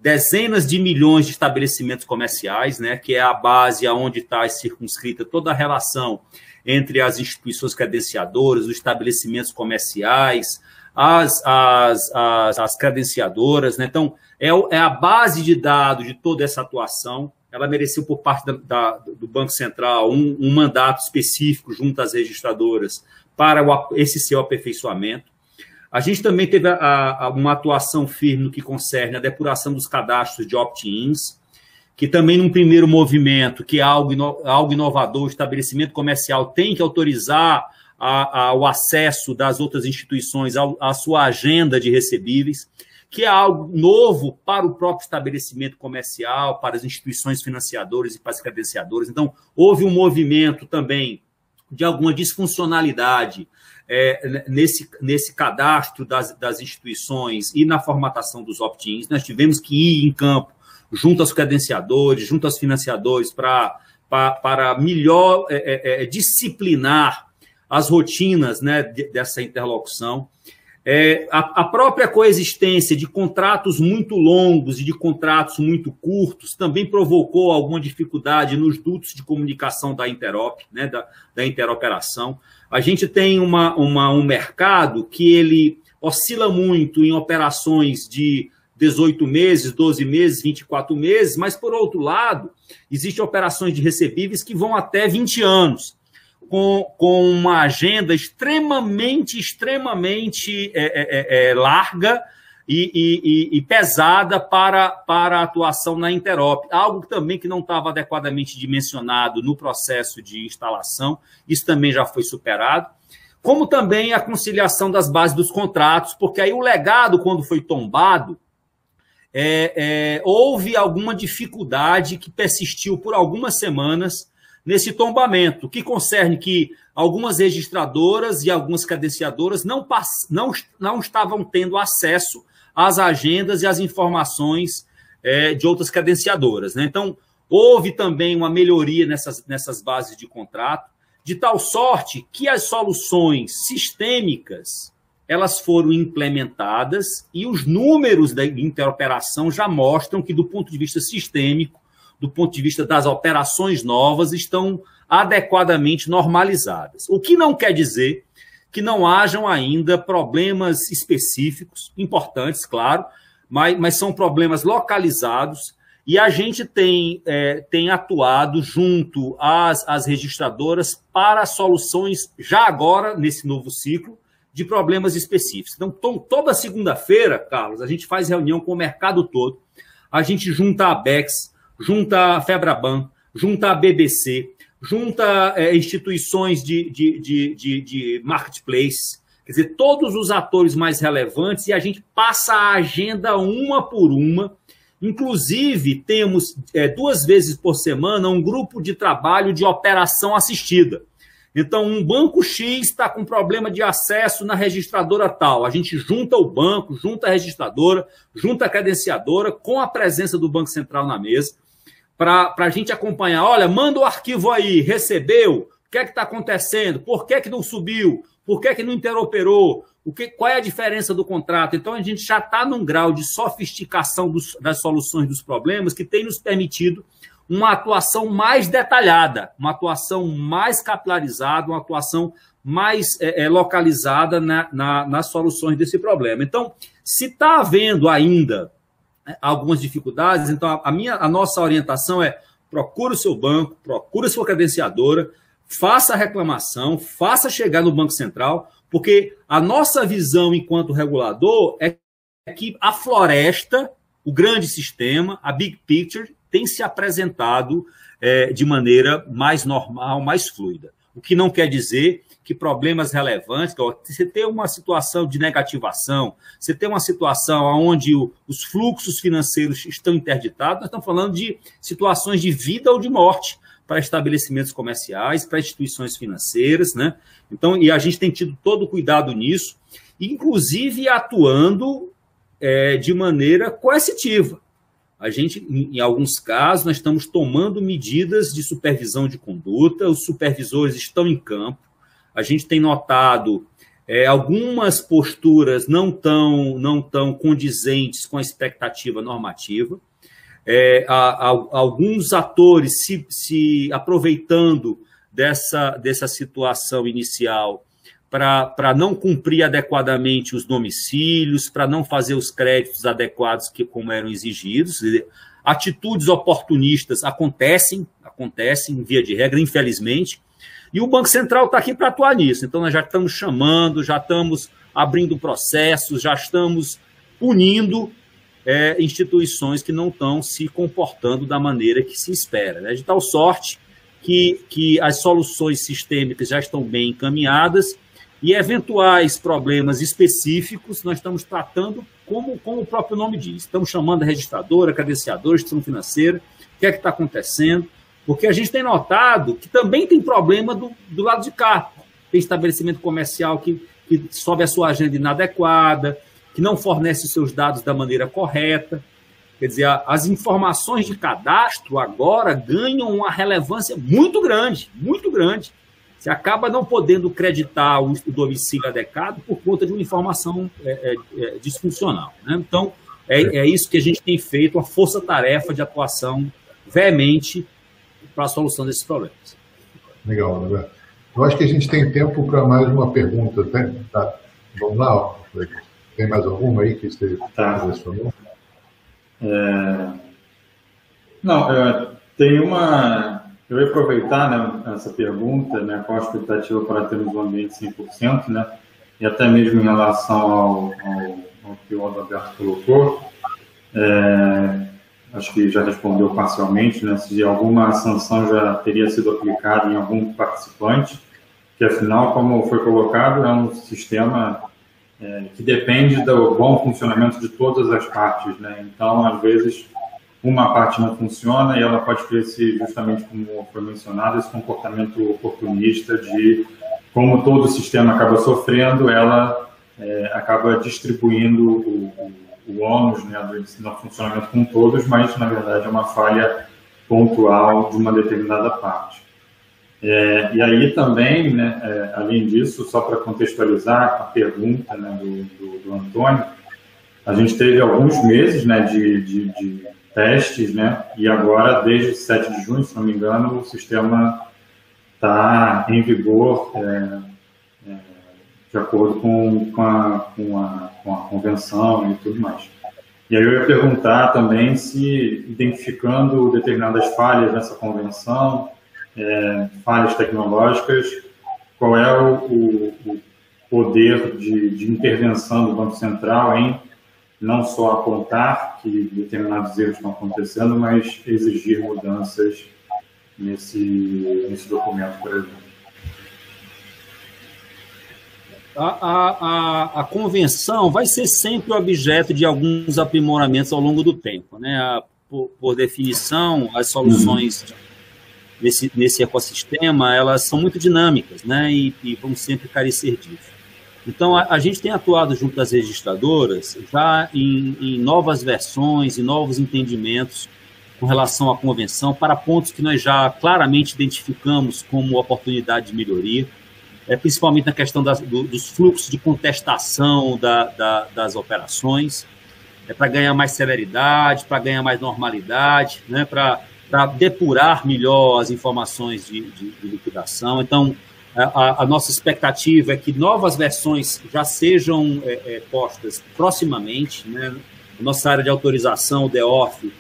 dezenas de milhões de estabelecimentos comerciais, né, que é a base onde está circunscrita toda a relação entre as instituições credenciadoras, os estabelecimentos comerciais, as credenciadoras, né? Então, é a base de dados de toda essa atuação. Ela mereceu, por parte do Banco Central, um mandato específico junto às registradoras para esse seu aperfeiçoamento. A gente também teve uma atuação firme no que concerne a depuração dos cadastros de opt-ins, que também, num primeiro movimento, que é algo inovador, o estabelecimento comercial tem que autorizar o acesso das outras instituições à sua agenda de recebíveis, que é algo novo para o próprio estabelecimento comercial, para as instituições financiadoras e para as credenciadoras. Então, houve um movimento também de alguma disfuncionalidade nesse cadastro das instituições e na formatação dos opt-ins. Nós tivemos que ir em campo junto aos credenciadores, junto aos financiadores, para melhor disciplinar as rotinas, né, dessa interlocução. A própria coexistência de contratos muito longos e de contratos muito curtos também provocou alguma dificuldade nos dutos de comunicação da Interop, né, da interoperação. A gente tem um mercado que ele oscila muito em operações de 18 meses, 12 meses, 24 meses, mas, por outro lado, existem operações de recebíveis que vão até 20 anos. Com uma agenda extremamente larga e pesada para a atuação na Interop. Algo também que não estava adequadamente dimensionado no processo de instalação, isso também já foi superado. Como também a conciliação das bases dos contratos, porque aí o legado, quando foi tombado, houve alguma dificuldade que persistiu por algumas semanas nesse tombamento, que concerne que algumas registradoras e algumas credenciadoras não estavam tendo acesso às agendas e às informações de outras credenciadoras, né? Então, houve também uma melhoria nessas bases de contrato, de tal sorte que as soluções sistêmicas elas foram implementadas e os números da interoperação já mostram que, do ponto de vista sistêmico, do ponto de vista das operações novas, estão adequadamente normalizadas. O que não quer dizer que não hajam ainda problemas específicos, importantes, claro, mas são problemas localizados, e a gente tem atuado junto às registradoras para soluções, já agora, nesse novo ciclo, de problemas específicos. Então, toda segunda-feira, Carlos, a gente faz reunião com o mercado todo, a gente junta a ABEX, junta a Febraban, junta a BBC, junta instituições de marketplace, quer dizer, todos os atores mais relevantes, e a gente passa a agenda uma por uma. Inclusive, temos 2 vezes por semana um grupo de trabalho de operação assistida. Então, um banco X está com problema de acesso na registradora tal. A gente junta o banco, junta a registradora, junta a credenciadora, com a presença do Banco Central na mesa, para a gente acompanhar. Olha, manda o arquivo aí, recebeu? O que é que está acontecendo? Por que não subiu? Por que não interoperou? Qual é a diferença do contrato? Então, a gente já está num grau de sofisticação das soluções dos problemas que tem nos permitido uma atuação mais detalhada, uma atuação mais capilarizada, uma atuação mais localizada nas soluções desse problema. Então, se está havendo ainda algumas dificuldades, então a nossa orientação é: procure o seu banco, procure a sua credenciadora, faça a reclamação, faça chegar no Banco Central, porque a nossa visão enquanto regulador é que a floresta, o grande sistema, a big picture, tem se apresentado de maneira mais normal, mais fluida. O que não quer dizer que problemas relevantes, você tem uma situação de negativação, você tem uma situação onde os fluxos financeiros estão interditados, nós estamos falando de situações de vida ou de morte para estabelecimentos comerciais, para instituições financeiras, né? Então, e a gente tem tido todo o cuidado nisso, inclusive atuando de maneira coercitiva. A gente, em alguns casos, nós estamos tomando medidas de supervisão de conduta, os supervisores estão em campo, a gente tem notado algumas posturas não tão condizentes com a expectativa normativa, alguns atores se aproveitando dessa situação inicial para não cumprir adequadamente os domicílios, para não fazer os créditos adequados como eram exigidos. Atitudes oportunistas acontecem via de regra, infelizmente, e o Banco Central está aqui para atuar nisso. Então, nós já estamos chamando, já estamos abrindo processos, já estamos punindo instituições que não estão se comportando da maneira que se espera, né? De tal sorte que as soluções sistêmicas já estão bem encaminhadas e eventuais problemas específicos nós estamos tratando como o próprio nome diz. Estamos chamando a registradora, a credenciadora, a instituição financeira, o que é que está acontecendo, porque a gente tem notado que também tem problema do lado de cá. Tem estabelecimento comercial que sobe a sua agenda inadequada, que não fornece os seus dados da maneira correta. Quer dizer, as informações de cadastro agora ganham uma relevância muito grande, muito grande. você acaba não podendo creditar o domicílio adequado por conta de uma informação disfuncional, né? Então, é isso que a gente tem feito, uma força-tarefa de atuação veemente para a solução desses problemas. Legal, Roberto. Eu acho que a gente tem tempo para mais uma pergunta. Tá? Vamos lá? Tem mais alguma aí que você selecionou? Tem uma... Eu ia aproveitar, né, essa pergunta, né, qual a expectativa para termos um ambiente 100%, né, e até mesmo em relação ao que o Adalberto colocou, acho que já respondeu parcialmente, né, se alguma sanção já teria sido aplicada em algum participante, que afinal, como foi colocado, é um sistema que depende do bom funcionamento de todas as partes, né, então, às vezes, uma parte não funciona e ela pode crescer, justamente como foi mencionado, esse comportamento oportunista de, como todo o sistema acaba sofrendo, ela acaba distribuindo o ônus, né, do funcionamento com todos, mas, na verdade, é uma falha pontual de uma determinada parte. E aí também, né, além disso, só para contextualizar a pergunta, né, do Antônio, a gente teve alguns meses, né, de testes, né, e agora, desde 7 de junho, se não me engano, o sistema está em vigor de acordo com a convenção e tudo mais. E aí eu ia perguntar também se, identificando determinadas falhas nessa convenção, falhas tecnológicas, qual é o poder de intervenção do Banco Central em não só apontar que determinados erros estão acontecendo, mas exigir mudanças nesse documento, por exemplo. A convenção vai ser sempre objeto de alguns aprimoramentos ao longo do tempo, né? Por definição, as soluções nesse ecossistema, elas são muito dinâmicas, né? E vão sempre carecer disso. Então, a gente tem atuado junto às registradoras já em novas versões e novos entendimentos com relação à convenção para pontos que nós já claramente identificamos como oportunidade de melhoria, principalmente na questão dos fluxos de contestação das operações, para ganhar mais celeridade, para ganhar mais normalidade, né, para depurar melhor as informações de liquidação. Então, a nossa expectativa é que novas versões já sejam postas proximamente, né? A nossa área de autorização, o DEOF,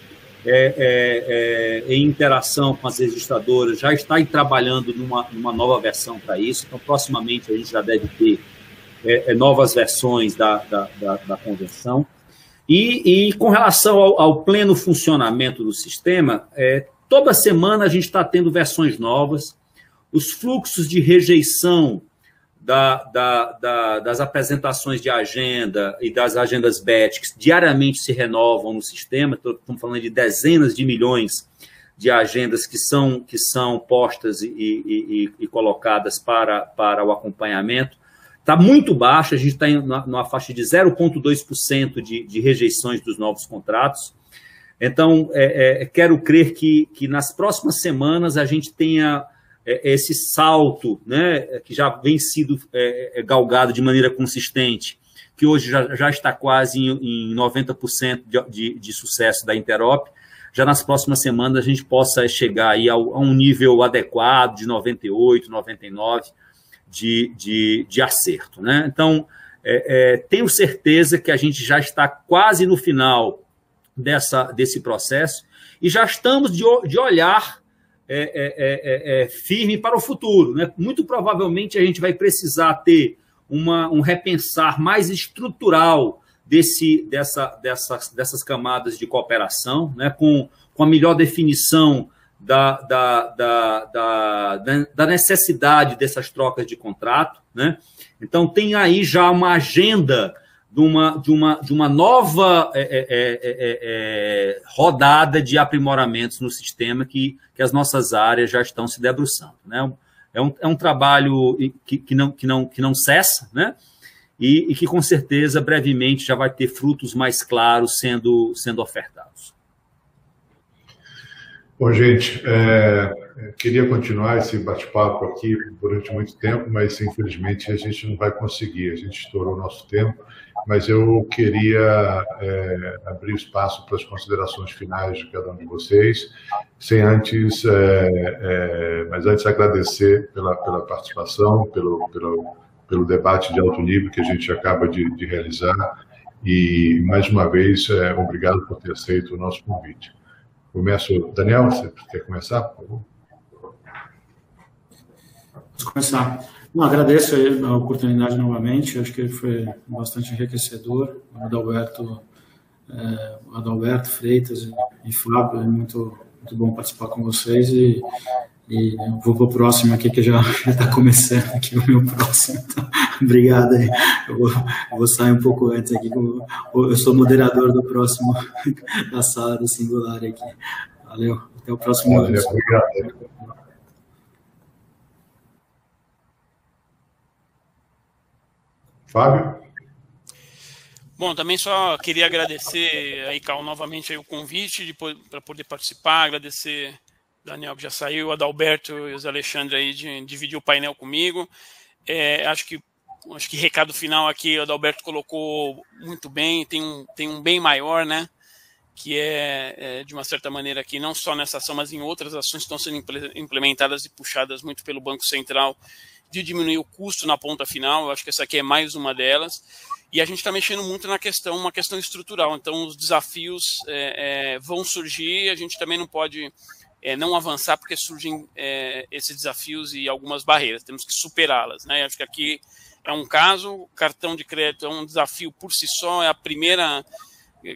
em interação com as registradoras, já está trabalhando numa nova versão para isso. Então, proximamente, a gente já deve ter novas versões da convenção. E com relação ao pleno funcionamento do sistema, toda semana a gente está tendo versões novas. Os fluxos de rejeição das apresentações de agenda e das agendas BETICS diariamente se renovam no sistema. Estamos falando de dezenas de milhões de agendas que são postas e colocadas para o acompanhamento. Está muito baixo, a gente está numa faixa de 0,2% de rejeições dos novos contratos. Então, quero crer que nas próximas semanas a gente tenha esse salto, né, que já vem sido galgado de maneira consistente, que hoje já está quase em 90% de sucesso da Interop. Já nas próximas semanas a gente possa chegar aí a um nível adequado de 98%, 99% de acerto, né? Então, tenho certeza que a gente já está quase no final desse processo e já estamos de olhar firme para o futuro, né? Muito provavelmente a gente vai precisar ter um repensar mais estrutural dessas camadas de cooperação, né? Com a melhor definição da necessidade dessas trocas de contrato, né? Então tem aí já uma agenda de uma nova rodada de aprimoramentos no sistema que as nossas áreas já estão se debruçando, né? É um trabalho que não cessa, né? E que, com certeza, brevemente já vai ter frutos mais claros sendo ofertados. Bom, gente, queria continuar esse bate-papo aqui durante muito tempo, mas infelizmente a gente não vai conseguir, a gente estourou o nosso tempo, mas eu queria abrir espaço para as considerações finais de cada um de vocês, sem antes, mas antes agradecer pela participação, pelo debate de alto nível que a gente acaba de realizar e, mais uma vez, obrigado por ter aceito o nosso convite. Começo, Daniel, você quer começar, por favor? Vamos começar. Não, agradeço a oportunidade novamente, acho que foi bastante enriquecedor. O Adalberto Freitas e Fábio, é muito bom participar com vocês e vou para o próximo aqui, que já está começando aqui o meu próximo. Então, obrigado aí. Eu vou sair um pouco antes aqui. Eu sou moderador do próximo, da sala do Singular aqui. Valeu. Até o próximo vídeo. Obrigado. Fábio? Bom, também só queria agradecer aí, Cal, novamente aí o convite para poder participar, agradecer Daniel, que já saiu, o Adalberto e o Zé Alexandre aí de dividir o painel comigo. Acho que recado final aqui, o Adalberto colocou muito bem, tem um bem maior, né? Que de uma certa maneira aqui, não só nessa ação, mas em outras ações que estão sendo implementadas e puxadas muito pelo Banco Central, de diminuir o custo na ponta final. Eu acho que essa aqui é mais uma delas. E a gente está mexendo muito uma questão estrutural. Então, os desafios vão surgir, a gente também não pode não avançar, porque surgem esses desafios e algumas barreiras, temos que superá-las, né? Acho que aqui é um caso, o cartão de crédito é um desafio por si só, é a primeira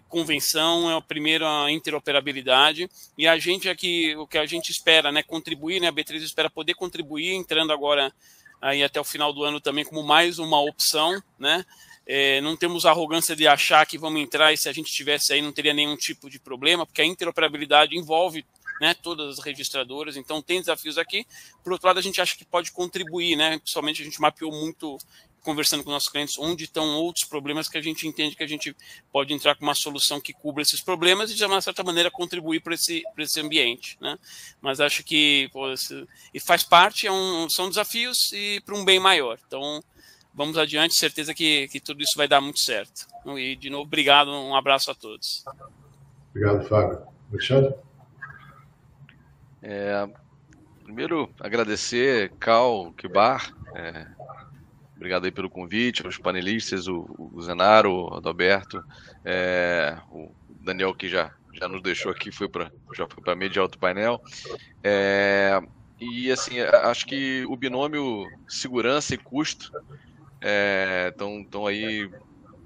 convenção, é a primeira interoperabilidade, e a gente aqui, o que a gente espera, né, contribuir, né, a B3 espera poder contribuir, entrando agora aí até o final do ano também como mais uma opção, né? Não temos a arrogância de achar que vamos entrar e se a gente tivesse aí não teria nenhum tipo de problema, porque a interoperabilidade envolve, né, todas as registradoras, então tem desafios aqui. Por outro lado, a gente acha que pode contribuir, né? Principalmente a gente mapeou muito, conversando com nossos clientes, onde estão outros problemas que a gente entende que a gente pode entrar com uma solução que cubra esses problemas e, de uma certa maneira, contribuir para esse ambiente, né? Mas acho que e faz parte, são desafios e para um bem maior. Então, vamos adiante, certeza que tudo isso vai dar muito certo. E, de novo, obrigado, um abraço a todos. Obrigado, Fábio. Alexandre? Primeiro, agradecer, Cal, Kibar, obrigado aí pelo convite, aos panelistas, o Zenaro, o Adalberto, o Daniel, que já nos deixou aqui, já foi para mediar outro painel. E, assim, acho que o binômio segurança e custo estão aí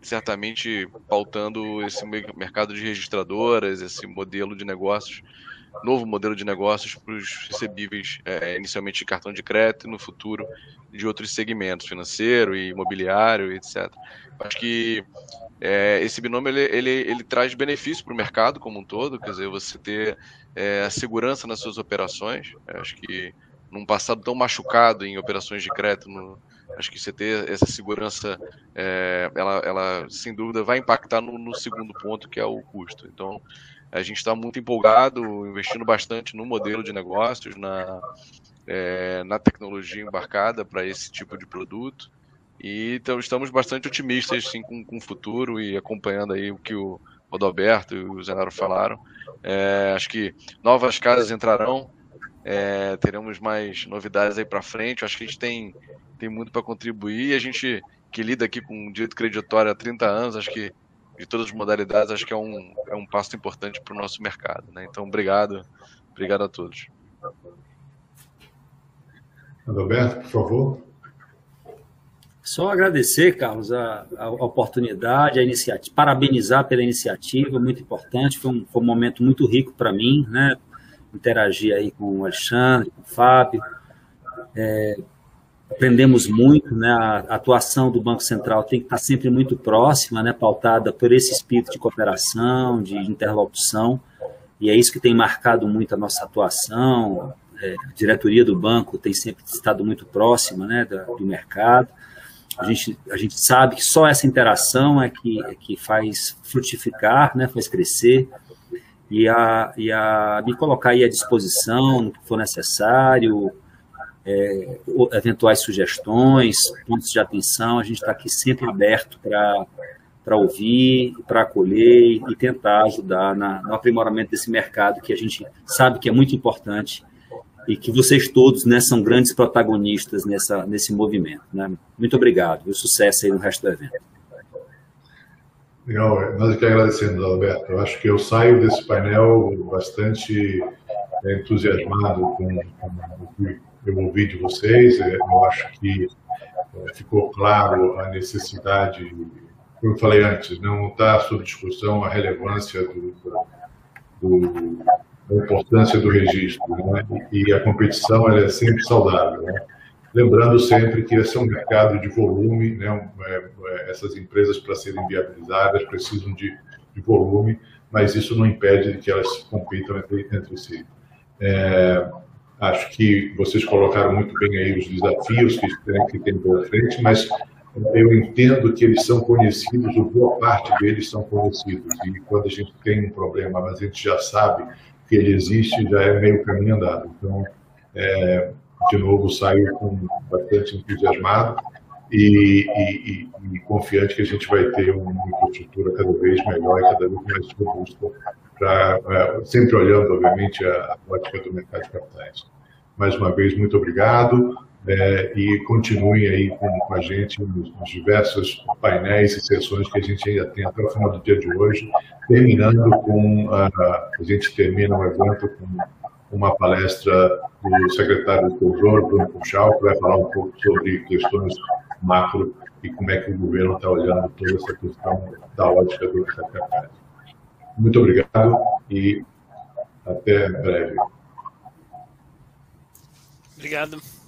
certamente pautando esse mercado de registradoras, esse modelo de negócios, novo modelo de negócios para os recebíveis, inicialmente de cartão de crédito e no futuro de outros segmentos, financeiro e imobiliário, etc. Acho que esse binômio ele traz benefício para o mercado como um todo, quer dizer, você ter a segurança nas suas operações. Acho que num passado tão machucado em operações de crédito, acho que você ter essa segurança, ela sem dúvida vai impactar no segundo ponto, que é o custo. Então, a gente está muito empolgado, investindo bastante no modelo de negócios, na tecnologia embarcada para esse tipo de produto. E então, estamos bastante otimistas sim, com o futuro e acompanhando aí o que o Adalberto e o Zenaro falaram. Acho que novas casas entrarão, teremos mais novidades aí para frente. Acho que a gente tem muito para contribuir. E a gente que lida aqui com direito creditório há 30 anos, acho que de todas as modalidades, acho que é um passo importante para o nosso mercado, né? Então, obrigado a todos. Adalberto, por favor. Só agradecer, Carlos, a oportunidade, a iniciativa, parabenizar pela iniciativa, muito importante, foi um momento muito rico para mim, né? Interagir aí com o Alexandre, com o Fábio, aprendemos muito, né? A atuação do Banco Central tem que estar sempre muito próxima, né? Pautada por esse espírito de cooperação, de interlocução, e é isso que tem marcado muito a nossa atuação. A diretoria do banco tem sempre estado muito próxima, né, do mercado. A gente sabe que só essa interação é que faz frutificar, né, faz crescer, e a me colocar aí à disposição no que for necessário, eventuais sugestões, pontos de atenção. A gente está aqui sempre aberto para ouvir, para acolher e tentar ajudar no aprimoramento desse mercado que a gente sabe que é muito importante e que vocês todos, né, são grandes protagonistas nesse movimento, né? Muito obrigado e sucesso aí no resto do evento. Legal, nós aqui agradecemos, Alberto. Eu acho que eu saio desse painel bastante entusiasmado com o que eu ouvi de vocês. Eu acho que ficou claro a necessidade, como eu falei antes, não está sob discussão a relevância da importância do registro, né? E a competição ela é sempre saudável, né? Lembrando sempre que esse é um mercado de volume, né? Essas empresas, para serem viabilizadas, precisam de volume, mas isso não impede que elas compitam entre si. Acho que vocês colocaram muito bem aí os desafios que tem pela frente, mas eu entendo que eles são conhecidos, ou boa parte deles são conhecidos, e quando a gente tem um problema, mas a gente já sabe que ele existe, já é meio caminho andado. Então, de novo, saio bastante entusiasmado e confiante que a gente vai ter uma infraestrutura cada vez melhor e cada vez mais robusta, sempre olhando, obviamente, a ótica do mercado de capitais. Mais uma vez, muito obrigado e continuem aí com a gente nos diversos painéis e sessões que a gente ainda tem até o final do dia de hoje, terminando a gente termina o evento com uma palestra do secretário do Tesouro, Bruno Puchal, que vai falar um pouco sobre questões macro e como é que o governo está olhando toda essa questão da ótica do mercado de capitais. Muito obrigado e até breve. Obrigado.